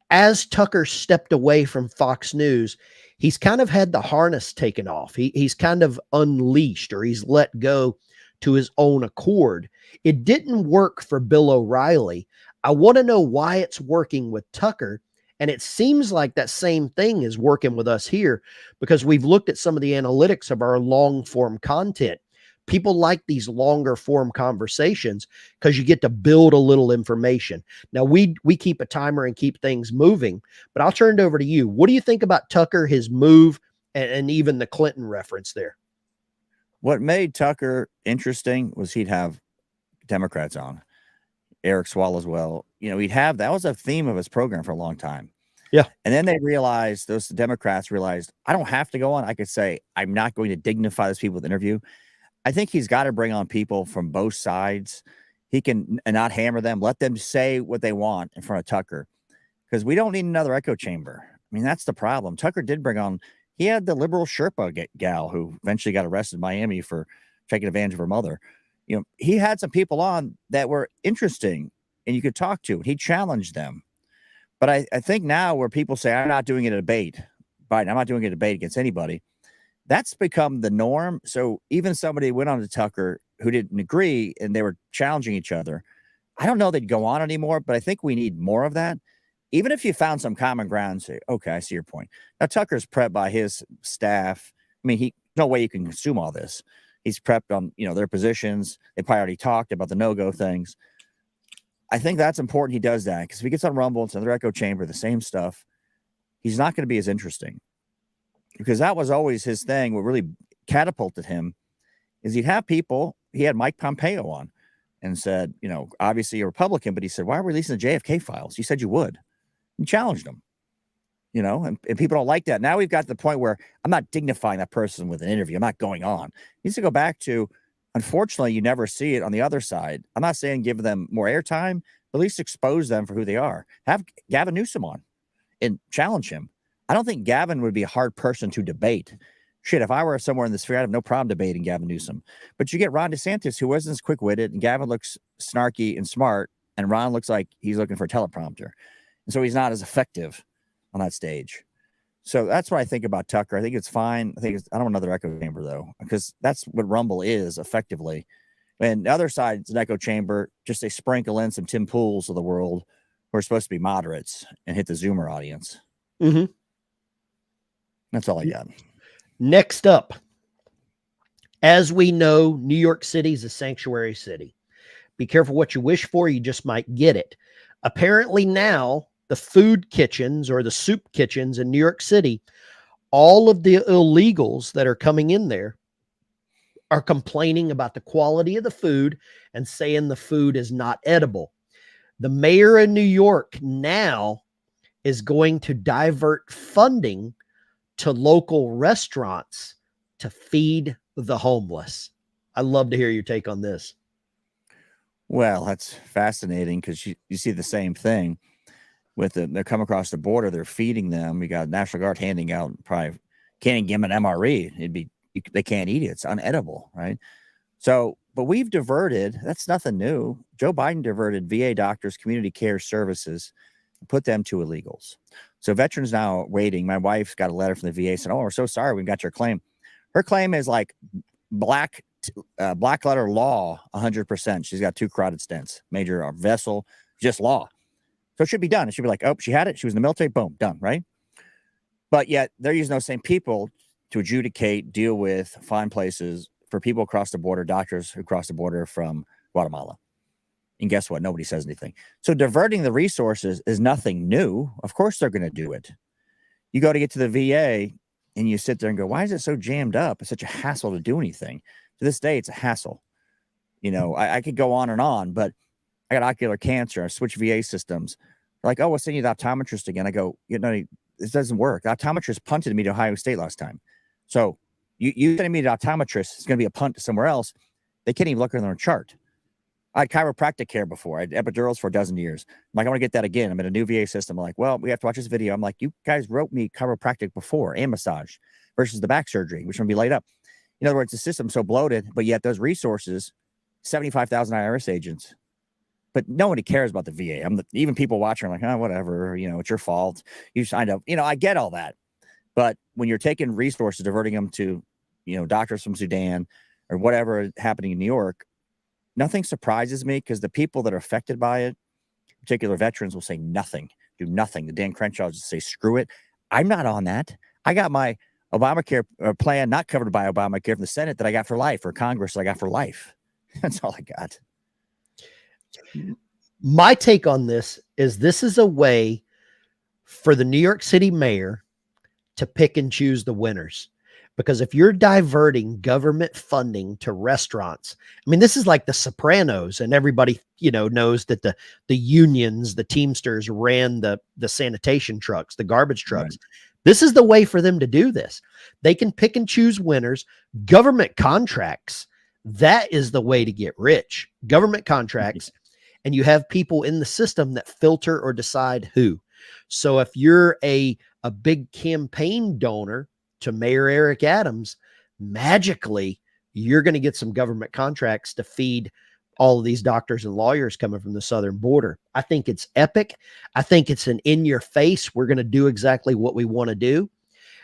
as Tucker stepped away from Fox News, he's kind of had the harness taken off. He's kind of unleashed, or he's let go to his own accord. It didn't work for Bill O'Reilly. I want to know why it's working with Tucker. And it seems like that same thing is working with us here because we've looked at some of the analytics of our long form content. People like these longer form conversations because you get to build a little information. Now we keep a timer and keep things moving, but I'll turn it over to you. What do you think about Tucker, his move, and even the Clinton reference there? What made Tucker interesting was he'd have Democrats on, Eric Swalwell. That was a theme of his program for a long time. Yeah. And then those Democrats realized, I don't have to go on. I could say, I'm not going to dignify those people with interview. I think he's got to bring on people from both sides. He can not hammer them, let them say what they want in front of Tucker, because we don't need another echo chamber. I mean, that's the problem. Tucker did bring on, he had the liberal Sherpa gal who eventually got arrested in Miami for taking advantage of her mother. He had some people on that were interesting and you could talk to. He challenged them. But I think now where people say, I'm not doing a debate, Biden, I'm not doing a debate against anybody, that's become the norm. So even somebody went on to Tucker who didn't agree and they were challenging each other, I don't know they'd go on anymore, but I think we need more of that. Even if you found some common ground, say, okay, I see your point. Now, Tucker's prepped by his staff. I mean, no way you can consume all this. He's prepped on, their positions. They probably already talked about the no-go things. I think that's important he does that because if he gets on Rumble, it's another echo chamber, the same stuff, he's not going to be as interesting. Because that was always his thing. What really catapulted him is he'd have people. He had Mike Pompeo on and said, obviously a Republican, but he said, why are we releasing the JFK files? You said you would. You challenged him, and people don't like that. Now we've got to the point where I'm not dignifying that person with an interview. I'm not going on. He needs to go back to, unfortunately, you never see it on the other side. I'm not saying give them more airtime, but at least expose them for who they are. Have Gavin Newsom on and challenge him. I don't think Gavin would be a hard person to debate Shit, if I were somewhere in the sphere, I'd have no problem debating Gavin Newsom. But you get Ron DeSantis, who wasn't as quick-witted, and Gavin looks snarky and smart, and Ron looks like he's looking for a teleprompter. And so he's not as effective on that stage. So that's what I think about Tucker. I think it's fine. I don't want another echo chamber, though, because that's what Rumble is effectively. And the other side, it's an echo chamber. Just they sprinkle in some Tim Pools of the world who are supposed to be moderates and hit the Zoomer audience. Mm-hmm. That's all I got. Next up, as we know, New York City is a sanctuary city. Be careful what you wish for. You just might get it. Apparently now, the food kitchens or the soup kitchens in New York City, all of the illegals that are coming in there are complaining about the quality of the food and saying the food is not edible. The mayor of New York now is going to divert funding to local restaurants to feed the homeless. I'd love to hear your take on this. Well, that's fascinating because you see the same thing with they're coming across the border, they're feeding them. We got National Guard handing out, probably can't even give them an MRE. They can't eat it. It's unedible, right? So, but we've diverted, that's nothing new. Joe Biden diverted VA doctors, community care services, and put them to illegals. So veterans now waiting. My wife's got a letter from the VA saying, "Oh, we're so sorry, we got your claim." Her claim is like black letter law, 100%. She's got 2 carotid stents, major vessel, just law. So it should be done. It should be like, oh, she had it. She was in the military. Boom, done, right? But yet they're using those same people to adjudicate, deal with, find places for people across the border, doctors who cross the border from Guatemala. And guess what? Nobody says anything. So diverting the resources is nothing new. Of course they're going to do it. You go to get to the VA and you sit there and go, why is it so jammed up? It's such a hassle to do anything. To this day, it's a hassle. You know, I could go on, but I got ocular cancer. I switched VA systems. They're like, oh, we'll send you the optometrist again. I go, you know, this doesn't work. The optometrist punted me to Ohio State last time. So you sending me to the optometrist, it's going to be a punt to somewhere else. They can't even look on their chart. I had chiropractic care before. I had epidurals for a dozen years. I'm like, I want to get that again. I'm in a new VA system. I'm like, well, we have to watch this video. I'm like, you guys wrote me chiropractic before and massage versus the back surgery, which will be laid up. In other words, the system's so bloated, but yet those resources, 75,000 IRS agents, but nobody cares about the VA. Even people watching are like, oh, whatever, you know, it's your fault. You signed up. You know, I get all that. But when you're taking resources, diverting them to, you know, doctors from Sudan or whatever happening in New York, nothing surprises me because the people that are affected by it, particular veterans, will say nothing, do nothing. The Dan Crenshaw just say, screw it. I'm not on that. I got my Obamacare plan not covered by Obamacare from the Senate that I got for life, or Congress that I got for life. That's all I got. My take on this is a way for the New York City mayor to pick and choose the winners. Because if you're diverting government funding to restaurants, I mean, this is like the Sopranos, and everybody, you know, knows that the unions, the Teamsters ran the sanitation trucks, the garbage trucks. Right. This is the way for them to do this. They can pick and choose winners. Government contracts, that is the way to get rich. Government contracts, and you have people in the system that filter or decide who. So if you're a big campaign donor to Mayor Eric Adams, magically you're going to get some government contracts to feed all of these doctors and lawyers coming from the southern border. I think it's epic. I think it's an in your face. We're going to do exactly what we want to do.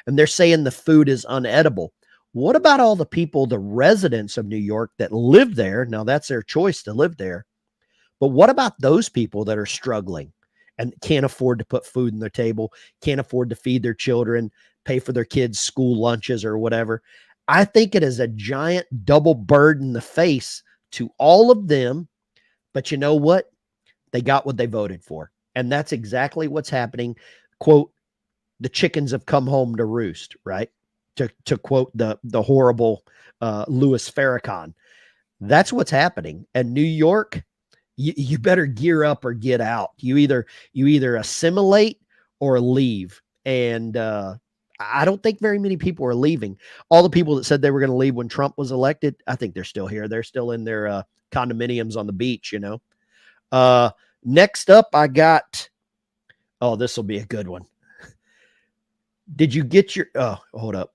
And they're saying the food is unedible. What about all the people, the residents of New York that live there? Now that's their choice to live there. But what about those people that are struggling and can't afford to put food on their table, can't afford to feed their children, pay for their kids' school lunches or whatever? I think it is a giant double bird in the face to all of them. But you know what? They got what they voted for. And that's exactly what's happening. Quote, the chickens have come home to roost, right? To quote the horrible Louis Farrakhan. That's what's happening. And New York, you better gear up or get out. You either assimilate or leave. And I don't think very many people are leaving. All the people that said they were going to leave when Trump was elected, I think they're still here. They're still in their condominiums on the beach, you know. Next up, I got, oh, this will be a good one. Did you get your, oh, hold up.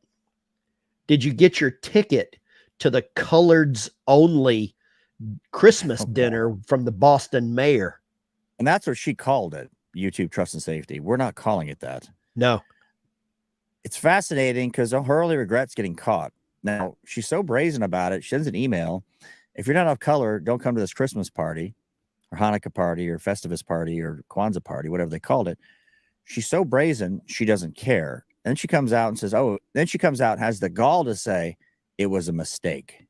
Did you get your ticket to the coloreds only Christmas dinner from the Boston mayor? And that's what she called it, YouTube Trust and Safety. We're not calling it that. No. It's fascinating because her early regrets getting caught. Now, she's so brazen about it. She sends an email. If you're not of color, don't come to this Christmas party or Hanukkah party or Festivus party or Kwanzaa party, whatever they called it. She's so brazen, she doesn't care. And then she comes out and says, oh, then she comes out, has the gall to say it was a mistake.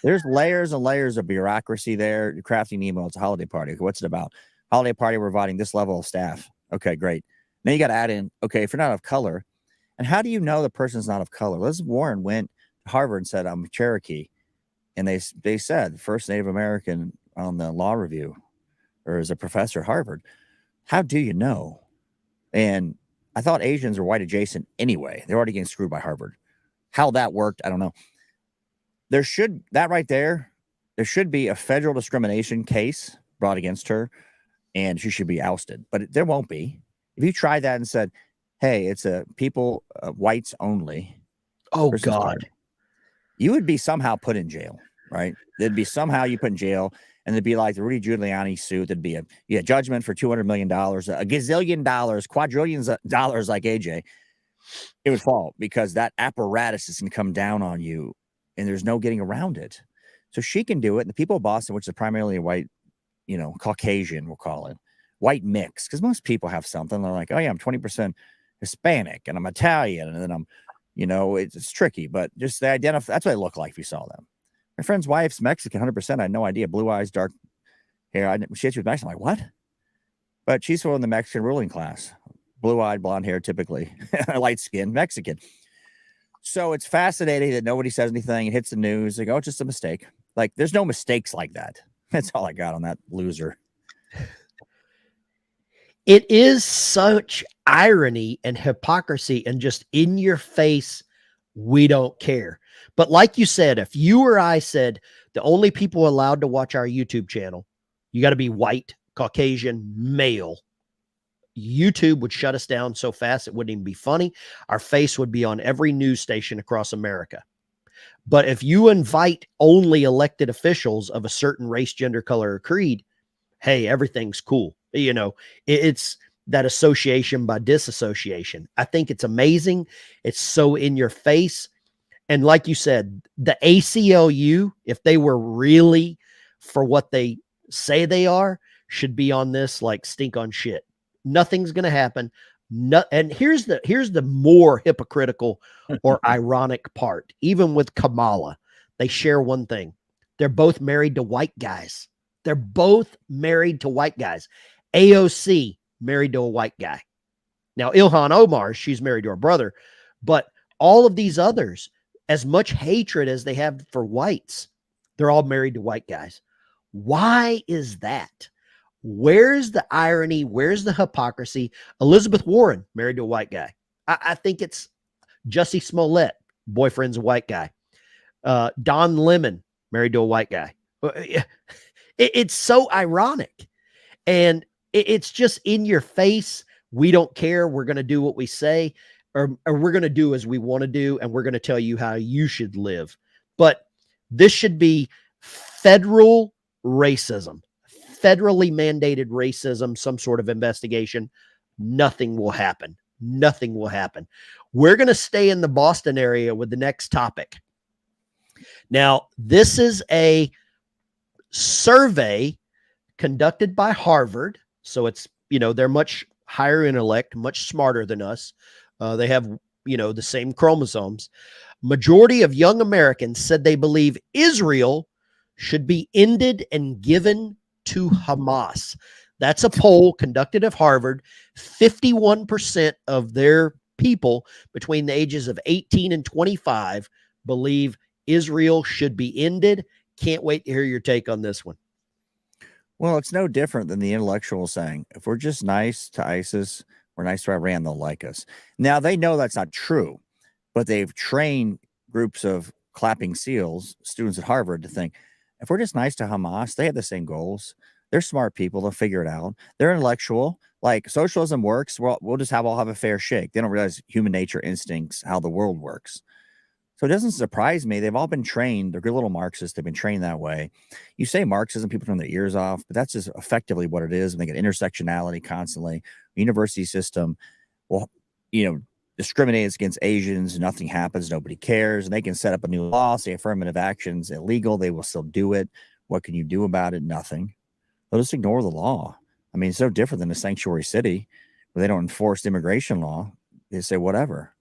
There's layers and layers of bureaucracy there. You're crafting email. It's a holiday party. Okay, what's it about? Holiday party, we're inviting this level of staff. Okay, great. Then you got to add in, okay, if you're not of color, and how do you know the person's not of color? Elizabeth Warren went to Harvard and said, I'm Cherokee. And they said, first Native American on the law review, or as a professor at Harvard. How do you know? And I thought Asians are white adjacent anyway. They're already getting screwed by Harvard. How that worked, I don't know. There should be a federal discrimination case brought against her, and she should be ousted. But there won't be. If you tried that and said, hey, it's a people, whites only. Oh, God. You would be somehow put in jail, right? There'd be somehow you put in jail, and it'd be like the Rudy Giuliani suit. There'd be a judgment for $200 million, a gazillion dollars, quadrillions of dollars like AJ. It would fall because that apparatus is going to come down on you, and there's no getting around it. So she can do it. And the people of Boston, which is primarily a white, Caucasian, we'll call it, white mix, because most people have something. They're like, oh, yeah, I'm 20% Hispanic, and I'm Italian, and then I'm, it's tricky, but just they identify. That's what they look like if you saw them. My friend's wife's Mexican, 100%. I had no idea. Blue eyes, dark hair. She was Mexican. I'm like, what? But she's from the Mexican ruling class. Blue-eyed, blonde hair, typically. Light skin, Mexican. So it's fascinating that nobody says anything. It hits the news. They go, oh, it's just a mistake. Like, there's no mistakes like that. That's all I got on that loser. It is such irony and hypocrisy and just in your face, we don't care. But like you said, if you or I said the only people allowed to watch our YouTube channel, you got to be white, Caucasian, male, YouTube would shut us down so fast it wouldn't even be funny. Our face would be on every news station across America. But if you invite only elected officials of a certain race, gender, color, or creed, hey, everything's cool. It's that association by disassociation. I think it's amazing. It's so in your face. And like you said, the ACLU, if they were really for what they say they are, should be on this like stink on shit. Nothing's going to happen. And here's the more hypocritical or ironic part. Even with Kamala, they share one thing. They're both married to white guys. They're both married to white guys. AOC married to a white guy. Now, Ilhan Omar, she's married to her brother, but all of these others, as much hatred as they have for whites, they're all married to white guys. Why is that? Where's the irony? Where's the hypocrisy? Elizabeth Warren married to a white guy. I think it's Jussie Smollett, boyfriend's a white guy. Don Lemon married to a white guy. It's so ironic. And it's just in your face. We don't care. We're going to do what we say, or we're going to do as we want to do. And we're going to tell you how you should live. But this should be federal racism, federally mandated racism, some sort of investigation. Nothing will happen. Nothing will happen. We're going to stay in the Boston area with the next topic. Now, this is a survey conducted by Harvard. So it's, they're much higher intellect, much smarter than us. They have, the same chromosomes. Majority of young Americans said they believe Israel should be ended and given to Hamas. That's a poll conducted at Harvard. 51% of their people between the ages of 18 and 25 believe Israel should be ended. Can't wait to hear your take on this one. Well, it's no different than the intellectual saying, if we're just nice to ISIS, we're nice to Iran, they'll like us. Now, they know that's not true, but they've trained groups of clapping seals, students at Harvard, to think, if we're just nice to Hamas, they have the same goals. They're smart people. They'll figure it out. They're intellectual. Like socialism works. We'll just all have a fair shake. They don't realize human nature instincts, how the world works. So it doesn't surprise me. They've all been trained. They're good little Marxists. They've been trained that way. You say Marxism, people turn their ears off, but that's just effectively what it is. And they get intersectionality constantly. University system, well, discriminates against Asians. Nothing happens. Nobody cares. And they can set up a new law, say affirmative action's illegal. They will still do it. What can you do about it? Nothing. They'll just ignore the law. I mean, it's no different than a sanctuary city where they don't enforce the immigration law. They say whatever.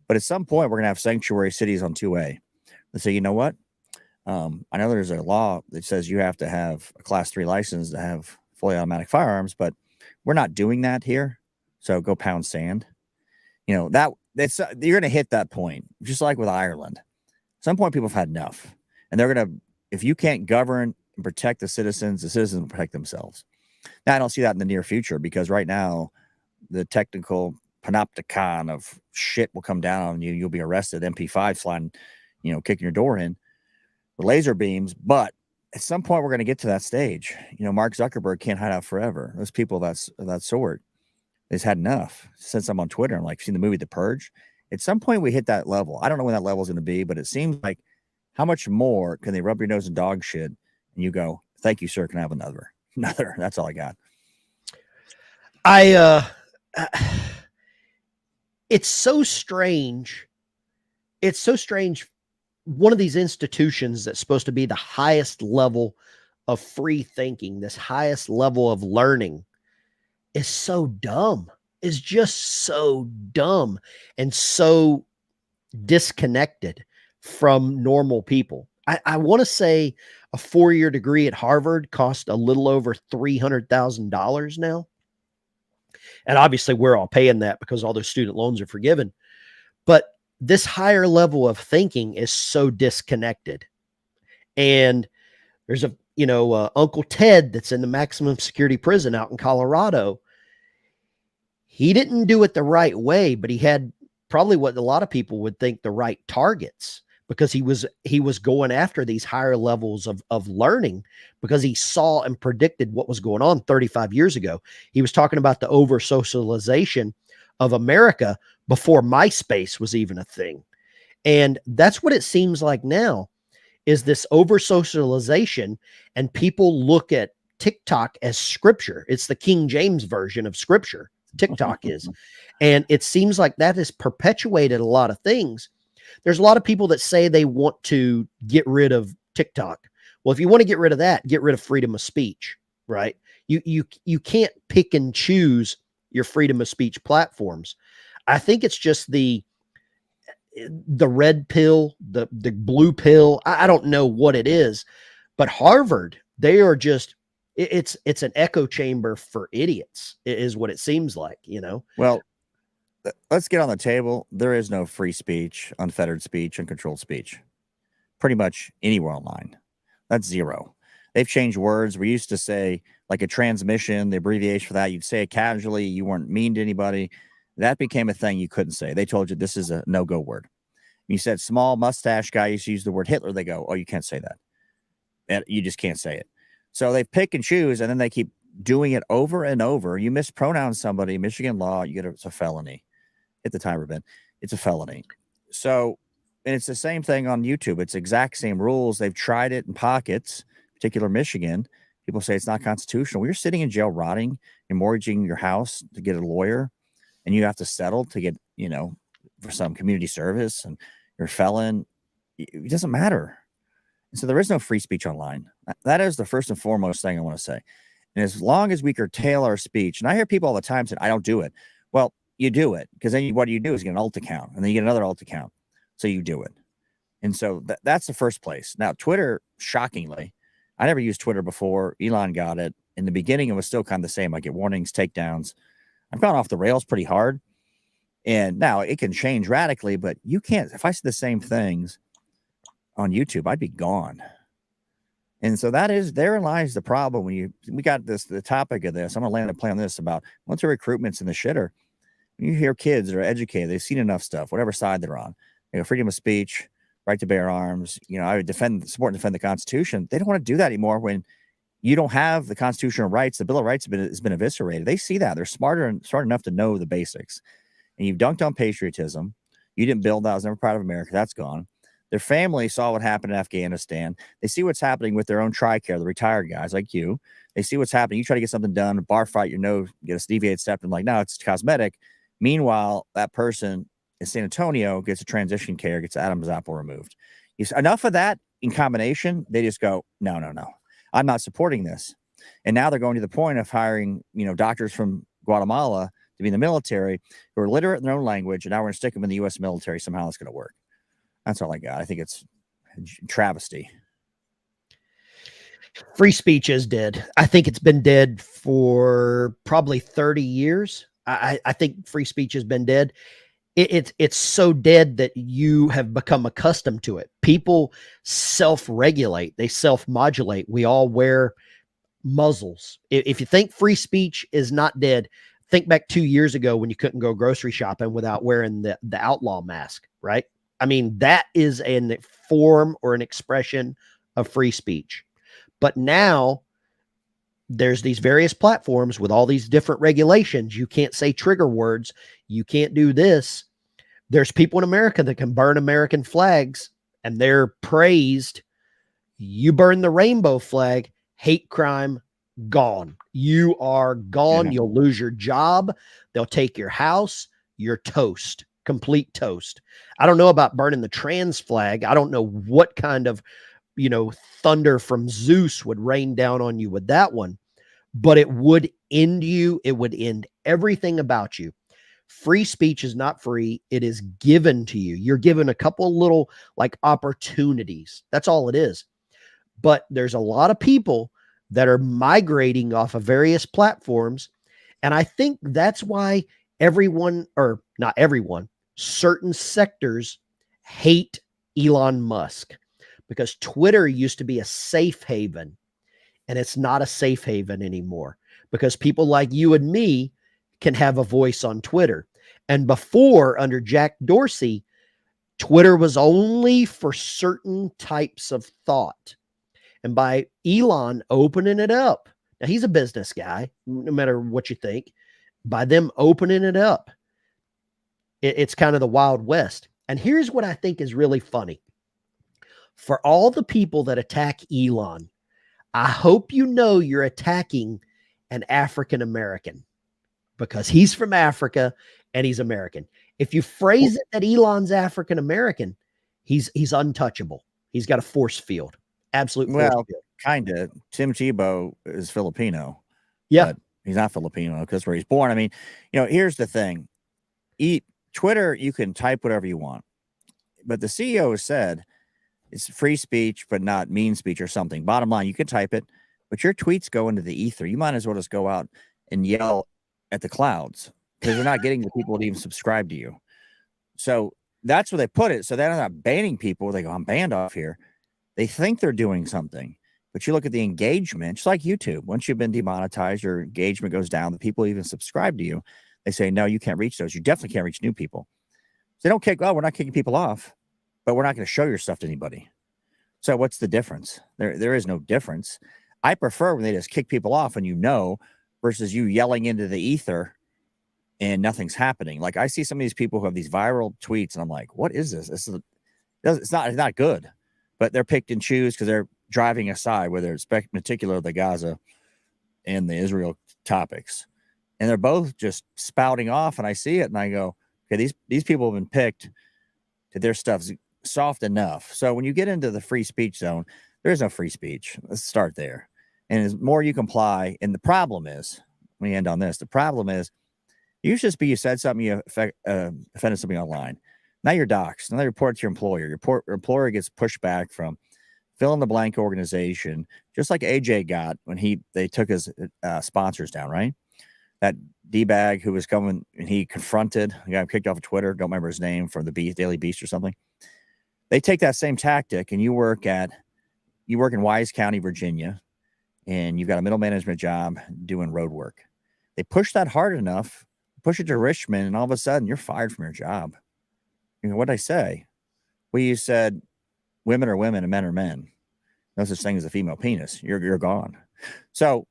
But at some point, we're going to have sanctuary cities on 2A. Let's say, you know what? I know there's a law that says you have to have a class 3 license to have fully automatic firearms, but we're not doing that here. So go pound sand. That's you're going to hit that point, just like with Ireland. At some point, people have had enough. And they're going to, if you can't govern and protect the citizens will protect themselves. Now, I don't see that in the near future because right now, the technical panopticon of shit will come down on you. You'll be arrested, MP5 flying, kicking your door in with laser beams. But at some point, we're going to get to that stage. Mark Zuckerberg can't hide out forever. Those people of that sort, they've had enough. Since I'm on Twitter, I'm like, seen the movie The Purge? At some point, we hit that level. I don't know when that level is going to be, but it seems like how much more can they rub your nose in dog shit? And you go, thank you, sir. Can I have another? That's all I got. It's so strange. It's so strange. One of these institutions that's supposed to be the highest level of free thinking, this highest level of learning, is so dumb. Is just so dumb and so disconnected from normal people. I want to say a 4-year degree at Harvard cost a little over $300,000 now. And obviously we're all paying that because all those student loans are forgiven. But this higher level of thinking is so disconnected. And there's Uncle Ted that's in the maximum security prison out in Colorado. He didn't do it the right way, but he had probably what a lot of people would think the right targets, because he was going after these higher levels of learning because he saw and predicted what was going on 35 years ago. He was talking about the over socialization of America before MySpace was even a thing. And that's what it seems like now, is this over socialization, and people look at TikTok as scripture. It's the King James version of scripture. TikTok is. And it seems like that has perpetuated a lot of things. There's a lot of people that say they want to get rid of TikTok. Well, if you want to get rid of that, get rid of freedom of speech, right? You can't pick and choose your freedom of speech platforms. I think it's just the red pill, the blue pill. I don't know what it is, but Harvard, they are just, it's an echo chamber for idiots is what it seems like, Well, let's get on the table. There is no free speech, unfettered speech, uncontrolled speech. Pretty much anywhere online. That's zero. They've changed words. We used to say like a transmission, the abbreviation for that, you'd say it casually. You weren't mean to anybody. That became a thing you couldn't say. They told you this is a no-go word. You said small mustache guy used to use the word Hitler. They go, oh, you can't say that. And you just can't say it. So they pick and choose, and then they keep doing it over and over. You mispronounce somebody, Michigan law, it's a felony. Hit the timer, Ben. It's a felony. So, and it's the same thing on YouTube. It's exact same rules. They've tried it in pockets, particular Michigan. People say it's not constitutional. You're sitting in jail rotting, you're mortgaging your house to get a lawyer, and you have to settle to get, for some community service, and you're a felon. It doesn't matter. And so there is no free speech online. That is the first and foremost thing I want to say. And as long as we curtail our speech, and I hear people all the time say, I don't do it. Well, you do it, because then what you do is get an alt account, and then you get another alt account. So you do it. And so that's the first place. Now, Twitter, shockingly, I never used Twitter before. Elon got it. In the beginning, it was still kind of the same. I get warnings, takedowns. I've gone off the rails pretty hard. And now it can change radically, but you can't. If I see the same things on YouTube, I'd be gone. And so therein lies the problem. We got the topic of this. I'm going to land a play on this about once the recruitment's in the shitter. You hear kids that are educated, they've seen enough stuff, whatever side they're on. Freedom of speech, right to bear arms. I would support and defend the Constitution. They don't want to do that anymore when you don't have the constitutional rights. The Bill of Rights has been eviscerated. They see that. They're smart enough to know the basics. And you've dunked on patriotism. You didn't build that. I was never proud of America. That's gone. Their family saw what happened in Afghanistan. They see what's happening with their own TRICARE, the retired guys like you. They see what's happening. You try to get something done, bar fight, your nose, get a deviated septum. Like, no, it's cosmetic. Meanwhile, that person in San Antonio gets a transition care, gets Adam's apple removed. Enough of that in combination, they just go, no. I'm not supporting this. And now they're going to the point of hiring, doctors from Guatemala to be in the military who are literate in their own language, and now we're going to stick them in the U.S. military. Somehow it's going to work. That's all I got. I think it's a travesty. Free speech is dead. I think it's been dead for probably 30 years. I think free speech has been dead. It's so dead that you have become accustomed to it. People self-regulate. They self-modulate. We all wear muzzles. If you think free speech is not dead, think back 2 years ago when you couldn't go grocery shopping without wearing the outlaw mask, right? I mean, that is a form or an expression of free speech. But now there's these various platforms with all these different regulations. You can't say trigger words. You can't do this. There's people in America that can burn American flags and they're praised. You burn the rainbow flag, hate crime, gone. You are gone. Yeah. You'll lose your job. They'll take your house. You're toast. Complete toast. I don't know about burning the trans flag. I don't know what kind of, thunder from Zeus would rain down on you with that one, but it would end you. It would end everything about you. Free speech is not free. It is given to you. You're given a couple little opportunities. That's all it is. But there's a lot of people that are migrating off of various platforms. And I think that's why everyone, or not everyone, certain sectors hate Elon Musk, because Twitter used to be a safe haven and it's not a safe haven anymore because people like you and me can have a voice on Twitter. And before, under Jack Dorsey, Twitter was only for certain types of thought. And by Elon opening it up, now he's a business guy, no matter what you think, by them opening it up, it's kind of the Wild West. And here's what I think is really funny. For all the people that attack Elon, I hope you know you're attacking an African American because he's from Africa and he's American. If you phrase it that Elon's African American, he's untouchable. He's got a force field, absolute force field. Kind of. Tim Tebow is Filipino. Yeah, but he's not Filipino because where he's born. I mean, here's the thing. Twitter, you can type whatever you want, but the CEO has said it's free speech, but not mean speech or something. Bottom line, you can type it, but your tweets go into the ether. You might as well just go out and yell at the clouds because they're not getting the people that even subscribe to you. So that's where they put it. So they're not banning people. They go, I'm banned off here. They think they're doing something, but you look at the engagement, just like YouTube. Once you've been demonetized, your engagement goes down. The people even subscribe to you. They say, no, you can't reach those. You definitely can't reach new people. So they don't kick, we're not kicking people off, but we're not going to show your stuff to anybody. So what's the difference? There is no difference. I prefer when they just kick people off and versus you yelling into the ether and nothing's happening. Like I see some of these people who have these viral tweets and I'm like, what is this? It's not good, but they're picked and choose because they're driving a side, whether it's particular the Gaza and the Israel topics. And they're both just spouting off and I see it and I go, okay, these people have been picked to their stuff's soft enough. So when you get into the free speech zone, there is no free speech. Let's start there. And as more you comply, and the problem is, let me end on this. The problem is, you said something, you offended somebody online. Now you're doxxed. Now they report to your employer. Your employer gets pushed back from fill in the blank organization, just like AJ got when they took his sponsors down, right? That D-bag who was coming and he confronted, he got kicked off of Twitter. Don't remember his name, from the Daily Beast or something. They take that same tactic and you work in Wise County, Virginia, and you've got a middle management job doing road work. They push that hard enough, push it to Richmond, and all of a sudden you're fired from your job. What'd I say? Well, you said women are women and men are men. No such thing as a female penis. You're gone. So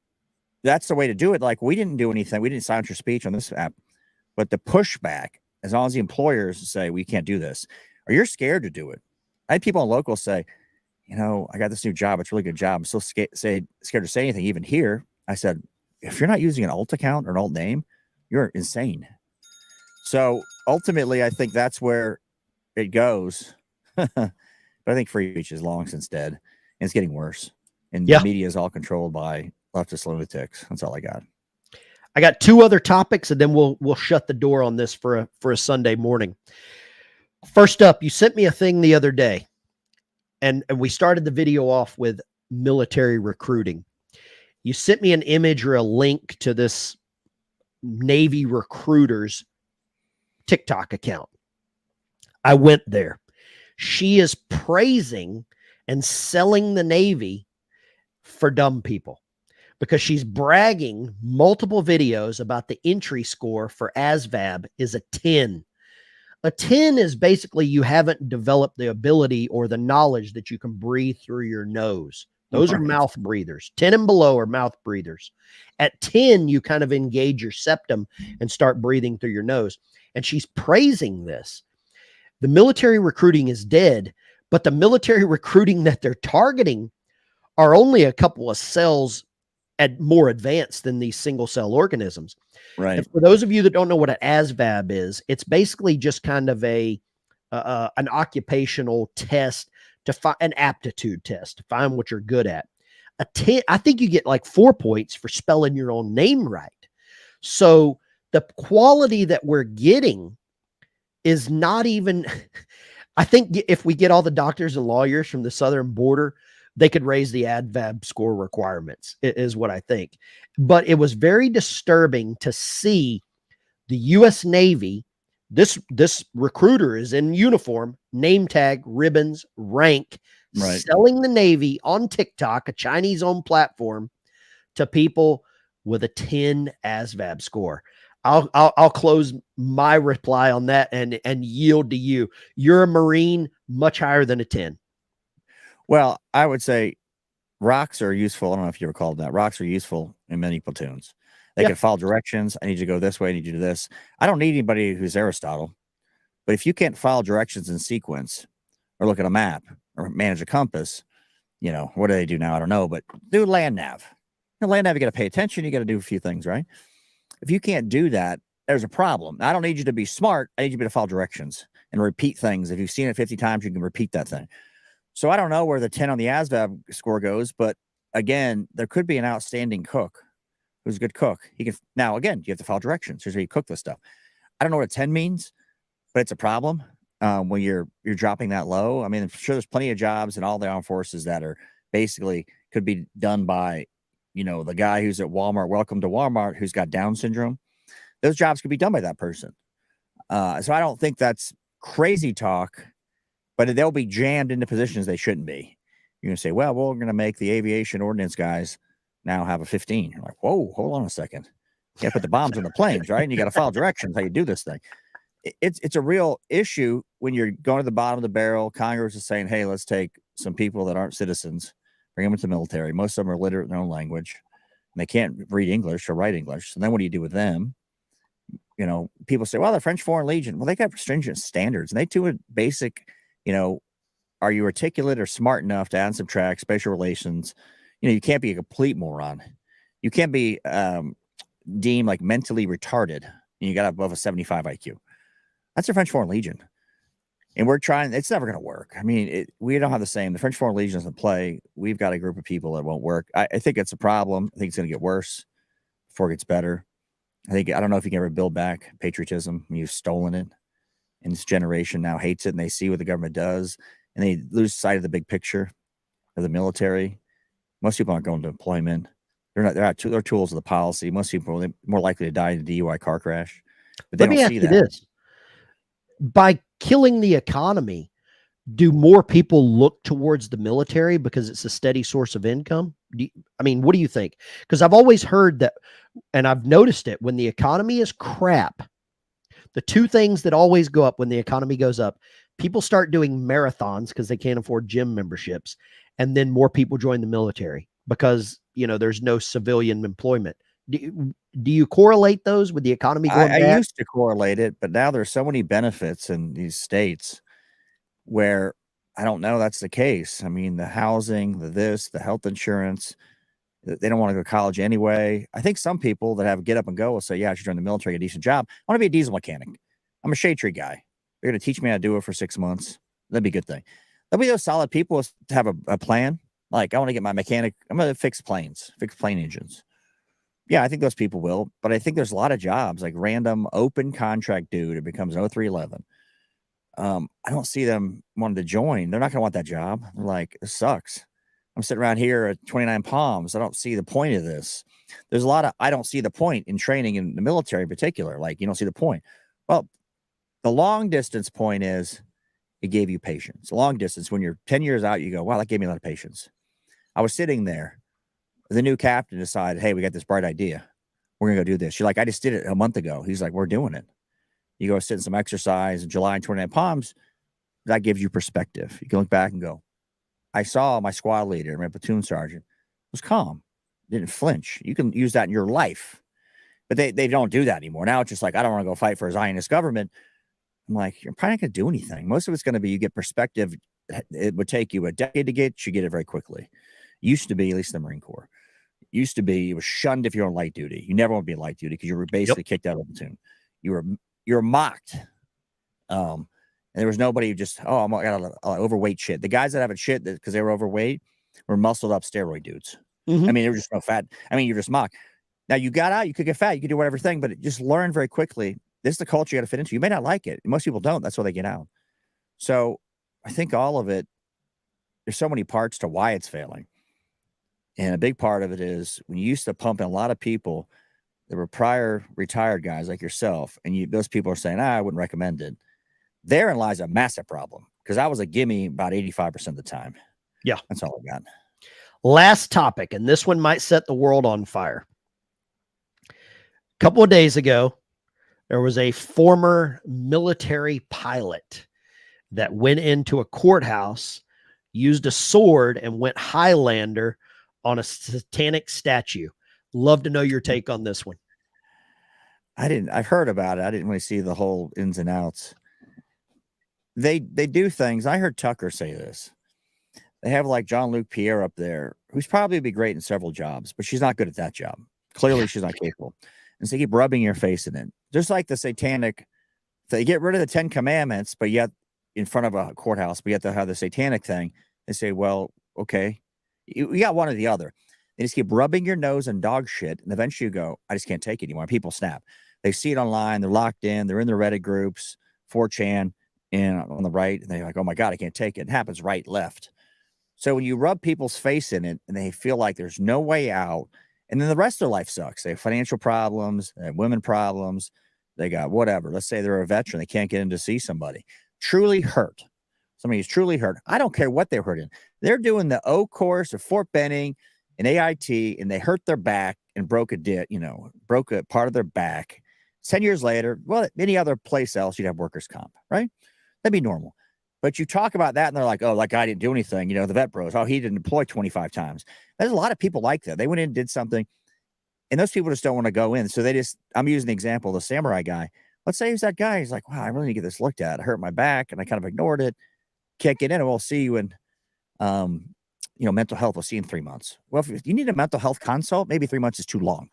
that's the way to do it. Like, we didn't do anything. We didn't silence your speech on this app, but the pushback as long as the employers say, we can't do this, or you're scared to do it. I had people on local say, you know, I got this new job. It's a really good job. I'm still scared to say anything, even here. I said, if you're not using an alt account or an alt name, you're insane. So ultimately, I think that's where it goes. But I think free speech is long since dead, and it's getting worse. And the media is all controlled by leftist lunatics. That's all I got. I got two other topics, and then we'll shut the door on this for a Sunday morning. First up, you sent me a thing the other day, and we started the video off with military recruiting. You sent me an image or a link to this Navy recruiter's TikTok account. I went there. She is praising and selling the Navy for dumb people, because she's bragging multiple videos about the entry score for ASVAB is a 10. A 10 is basically you haven't developed the ability or the knowledge that you can breathe through your nose. Those are mouth breathers. 10 and below are mouth breathers. At 10, you kind of engage your septum and start breathing through your nose. And she's praising this. The military recruiting is dead, but the military recruiting that they're targeting are only a couple of cells at more advanced than these single cell organisms. Right. And for those of you that don't know what an ASVAB is, it's basically just kind of an occupational test to find an aptitude test to find what you're good at. A 10, I think you get like 4 points for spelling your own name right. So the quality that we're getting is not even, I think if we get all the doctors and lawyers from the southern border, they could raise the ADVAB score requirements, is what I think. But it was very disturbing to see the U.S. Navy. This recruiter is in uniform, name tag, ribbons, rank, selling the Navy on TikTok, a Chinese-owned platform, to people with a 10 ASVAB score. I'll close my reply on that and yield to you. You're a Marine, much higher than a 10. Well, I would say rocks are useful. I don't know if you ever called that. Rocks are useful in many platoons. They can follow directions. I need you to go this way. I need you to do this. I don't need anybody who's Aristotle. But if you can't follow directions in sequence or look at a map or manage a compass, you know, what do they do now? I don't know. But do land nav. Land nav, you got to pay attention. You got to do a few things, right? If you can't do that, there's a problem. I don't need you to be smart. I need you to follow directions and repeat things. If you've seen it 50 times, you can repeat that thing. So I don't know where the 10 on the ASVAB score goes, but again, there could be an outstanding cook who's a good cook. He can, now again, you have to follow directions. Here's how you cook this stuff. I don't know what a 10 means, but it's a problem when you're dropping that low. I mean, I'm sure there's plenty of jobs in all the armed forces that are basically could be done by, you know, the guy who's at Walmart, welcome to Walmart, who's got Down syndrome. Those jobs could be done by that person. So I don't think that's crazy talk, but they'll be jammed into positions they shouldn't be. You're going to say, well, we're going to make the aviation ordnance guys now have a 15. You're like, whoa, hold on a second. You got to put the bombs on the planes, right? And you got to follow directions how you do this thing. It's a real issue when you're going to the bottom of the barrel. Congress is saying, hey, let's take some people that aren't citizens, bring them into the military. Most of them are literate in their own language, and they can't read English or write English. So then what do you do with them? You know, people say, well, the French Foreign Legion, well, they got stringent standards, and they do a basic, you know, are you articulate or smart enough to add and subtract, spatial relations? You know, you can't be a complete moron. You can't be deemed like mentally retarded. You got above a 75 IQ. That's the French Foreign Legion. And we're trying, it's never going to work. I mean, we don't have the same. The French Foreign Legion doesn't play. We've got a group of people that won't work. I think it's a problem. I think it's going to get worse before it gets better. I don't know if you can ever build back patriotism. You've stolen it. And this generation now hates it, and they see what the government does, and they lose sight of the big picture of the military. Most people aren't going to employment. They're tools of the policy. Most people are more likely to die in a DUI car crash. But Let me ask you this. By killing the economy, do more people look towards the military because it's a steady source of income? I mean, what do you think? Because I've always heard that, and I've noticed it, when the economy is crap, the two things that always go up when the economy goes up, people start doing marathons because they can't afford gym memberships. And then more people join the military because, you know, there's no civilian employment. Do you correlate those with the economy going I bad? used to correlate it, but now there's so many benefits in these states where I don't know that's the case. I mean, the housing, the health insurance, they don't want to go to college anyway. I think some people that have get up and go will say, yeah, I should join the military, get a decent job. I want to be a diesel mechanic. I'm a shade tree guy. They're going to teach me how to do it for 6 months. That'd be a good thing. There'll be those solid people to have a plan. Like, I want to get my mechanic. I'm going to fix planes, fix plane engines. Yeah, I think those people will. But I think there's a lot of jobs, like random open contract dude who becomes 0311. I don't see them wanting to join. They're not going to want that job. They're like, it sucks. I'm sitting around here at 29 Palms. I don't see the point of this. There's a lot of, I don't see the point in training in the military in particular. Like, you don't see the point. Well, the long distance point is it gave you patience. Long distance, when you're 10 years out, you go, wow, that gave me a lot of patience. I was sitting there. The new captain decided, hey, we got this bright idea. We're going to go do this. You're like, I just did it a month ago. He's like, we're doing it. You go sit in some exercise in July and 29 Palms. That gives you perspective. You can look back and go, I saw my squad leader, my platoon sergeant, was calm, didn't flinch. You can use that in your life. But they don't do that anymore. Now it's just like, I don't want to go fight for a Zionist government. I'm like, you're probably not going to do anything. Most of it's going to be you get perspective. It would take you a decade to get. You get it very quickly. Used to be, at least in the Marine Corps, used to be you were shunned if you're on light duty. You never want to be light duty because you were basically kicked out of the platoon. You were mocked. And there was nobody who just, oh, I'm got a overweight shit. The guys that have it shit because they were overweight were muscled up steroid dudes. Mm-hmm. I mean, they were just no fat. I mean, you're just mocked. Now you got out, you could get fat, you could do whatever thing, but just learn very quickly. This is the culture you got to fit into. You may not like it. Most people don't. That's why they get out. So I think all of it, there's so many parts to why it's failing. And a big part of it is when you used to pump in a lot of people, there were prior retired guys like yourself, and those people are saying, I wouldn't recommend it. Therein lies a massive problem because I was a gimme about 85% of the time. Yeah. That's all I got. Last topic, and this one might set the world on fire. A couple of days ago, there was a former military pilot that went into a courthouse, used a sword, and went Highlander on a satanic statue. Love to know your take on this one. I've heard about it. I didn't really see the whole ins and outs. They do things. I heard Tucker say this. They have like Jean-Luc Pierre up there, who's probably be great in several jobs, but she's not good at that job. Clearly, she's not capable. And so they keep rubbing your face in it. Just like the satanic, they get rid of the 10 commandments, but yet in front of a courthouse, but yet they'll have the satanic thing. They say, well, okay, you got one or the other. They just keep rubbing your nose and dog shit. And eventually you go, I just can't take it anymore. People snap. They see it online. They're locked in. They're in the Reddit groups, 4chan, and on the right. And they're like, oh my God, I can't take it. It happens right, left. So when you rub people's face in it and they feel like there's no way out, and then the rest of their life sucks. They have financial problems, they have women problems, they got whatever. Let's say they're a veteran, they can't get in to see somebody. Truly hurt. Somebody who's truly hurt. I don't care what they're hurt in. They're doing the O course or Fort Benning and AIT, and they hurt their back and broke a part of their back. 10 years later, well, any other place else, you'd have workers' comp, right? That'd be normal. But you talk about that and they're like, oh, that guy didn't do anything. The vet bros. Oh, he didn't deploy 25 times. There's a lot of people like that. They went in and did something. And those people just don't want to go in. So I'm using the example of the samurai guy. Let's say he's that guy. He's like, wow, I really need to get this looked at. I hurt my back and I kind of ignored it. Can't get in. And we'll see you in, mental health. We'll see you in 3 months. Well, if you need a mental health consult, maybe 3 months is too long.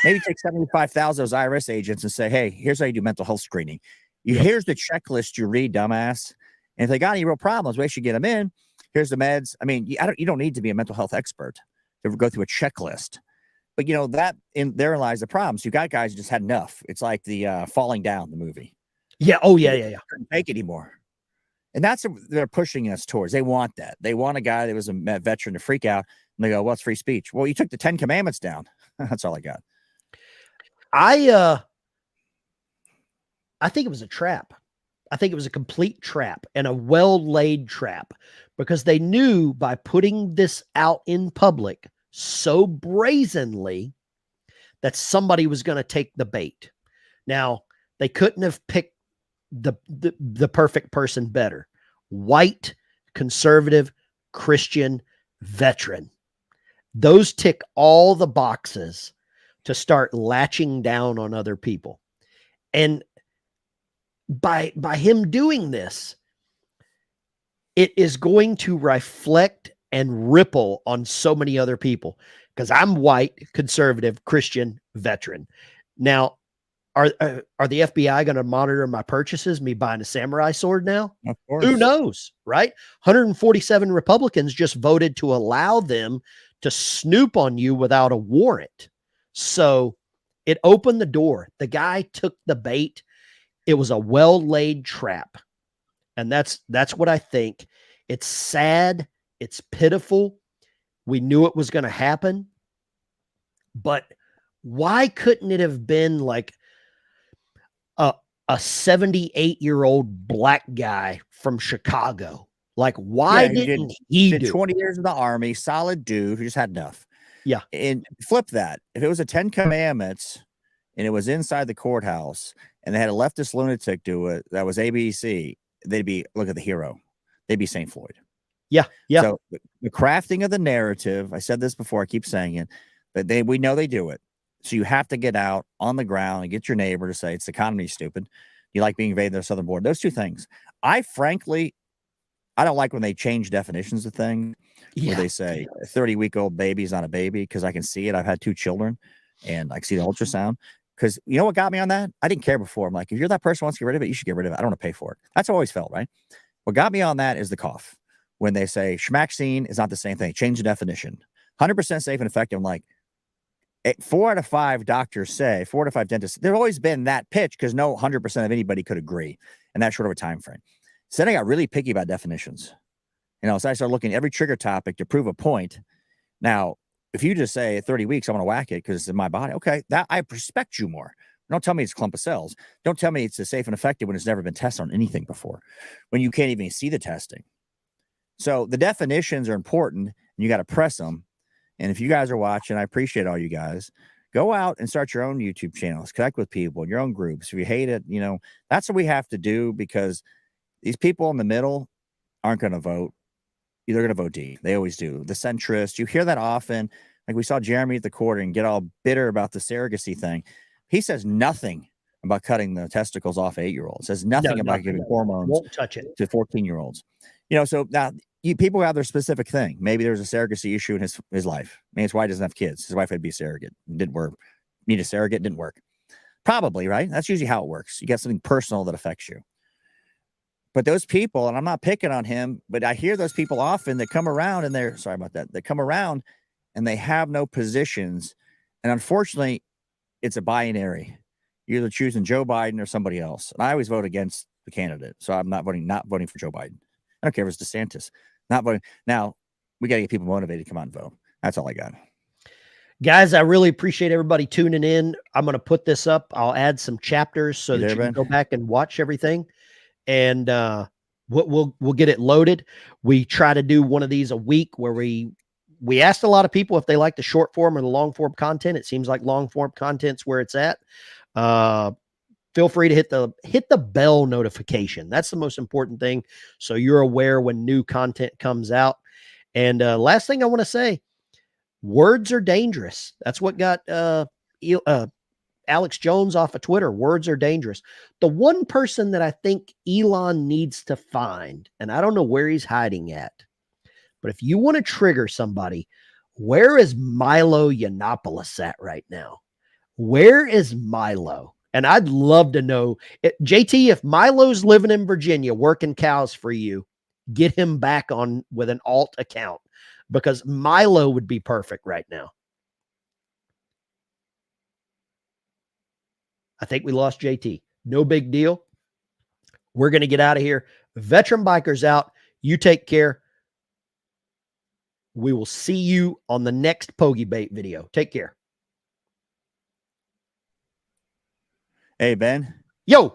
Maybe take 75,000 of those IRS agents and say, hey, here's how you do mental health screening. Here's the checklist you read, dumbass. And if they got any real problems, we should get them in. Here's the meds. I mean, you don't need to be a mental health expert to go through a checklist. But there lies the problems. You got guys who just had enough. It's like the Falling Down, the movie. Yeah. Oh yeah. Couldn't take it anymore. And that's what they're pushing us towards. They want that. They want a guy that was a veteran to freak out. And they go, well, it's free speech. Well, you took the 10 commandments down. That's all I got. I think it was a trap. I think it was a complete trap and a well-laid trap because they knew by putting this out in public so brazenly that somebody was going to take the bait. Now, they couldn't have picked the perfect person better. White, conservative, Christian, veteran. Those tick all the boxes to start latching down on other people. And by him doing this, it is going to reflect and ripple on so many other people, because I'm white, conservative, Christian, veteran. Now, are the FBI going to monitor my purchases, me buying a samurai sword now? Of course. Who knows, right? 147 Republicans just voted to allow them to snoop on you without a warrant. So it opened the door. The guy took the bait. It was a well-laid trap. And that's what I think. It's sad. It's pitiful. We knew it was going to happen. But why couldn't it have been like a 78-year-old black guy from Chicago? Like, why didn't he did do 20 years in the army, solid dude who just had enough? Yeah. And flip that. If it was a 10 Commandments and it was inside the courthouse and they had a leftist lunatic do it, that was ABC, they'd be, look at the hero. They'd be St. Floyd. Yeah. Yeah. So the crafting of the narrative, I said this before, I keep saying it, but we know they do it. So you have to get out on the ground and get your neighbor to say, it's the economy, stupid. You like being invaded the southern border. Those two things. I don't like when they change definitions of things, where they say a 30-week-old baby is not a baby, because I can see it. I've had 2 children and I can see the ultrasound. Because you know what got me on that? I didn't care before. I'm like, if you're that person who wants to get rid of it, you should get rid of it. I don't want to pay for it. That's how I always felt, right? What got me on that is the cough. When they say schmaxine is not the same thing, change the definition. 100% safe and effective. I'm like, 4 out of 5 doctors say, 4 out of 5 dentists, there's always been that pitch, because no 100% of anybody could agree in that short of a time frame. So then I got really picky about definitions. So I started looking at every trigger topic to prove a point. Now, if you just say 30 weeks, I want to whack it because it's in my body. Okay, that I respect you more. Don't tell me it's a clump of cells. Don't tell me it's a safe and effective when it's never been tested on anything before, when you can't even see the testing. So the definitions are important, and you got to press them. And if you guys are watching, I appreciate all you guys. Go out and start your own YouTube channels, connect with people in your own groups. If you hate it, that's what we have to do, because these people in the middle aren't going to vote. They're going to vote D. They always do. The centrists, you hear that often. Like we saw Jeremy at the quarter and get all bitter about the surrogacy thing. He says nothing about cutting the testicles off 8-year-olds. Says nothing about giving hormones Won't touch it to 14-year-olds. So now people have their specific thing. Maybe there's a surrogacy issue in his life. Maybe his wife doesn't have kids. His wife had to be a surrogate. It didn't work. Need a surrogate, didn't work. Probably, right? That's usually how it works. You got something personal that affects you. But those people, and I'm not picking on him, but I hear those people often that come around and they come around and they have no positions. And unfortunately, it's a binary. You're either choosing Joe Biden or somebody else. And I always vote against the candidate. So I'm not voting for Joe Biden. I don't care if it's DeSantis. Not voting. Now, we got to get people motivated to come out and vote. That's all I got. Guys, I really appreciate everybody tuning in. I'm going to put this up. I'll add some chapters so that you can go back and watch everything. And we'll get it loaded. We try to do one of these a week, where we asked a lot of people if they like the short form or the long form content. It seems like long form content's where it's at. Feel free to hit the bell notification. That's the most important thing, so you're aware when new content comes out. And last thing I want to say, words are dangerous. That's what got Alex Jones off of Twitter. Words are dangerous. The one person that I think Elon needs to find, and I don't know where he's hiding at, but if you want to trigger somebody, where is Milo Yiannopoulos at right now? Where is Milo? And I'd love to know, JT, if Milo's living in Virginia working cows for you, get him back on with an alt account, because Milo would be perfect right now. I think we lost JT. No big deal. We're going to get out of here. Veteran Bikers out. You take care. We will see you on the next Pogey Bait video. Take care. Hey, Ben. Yo.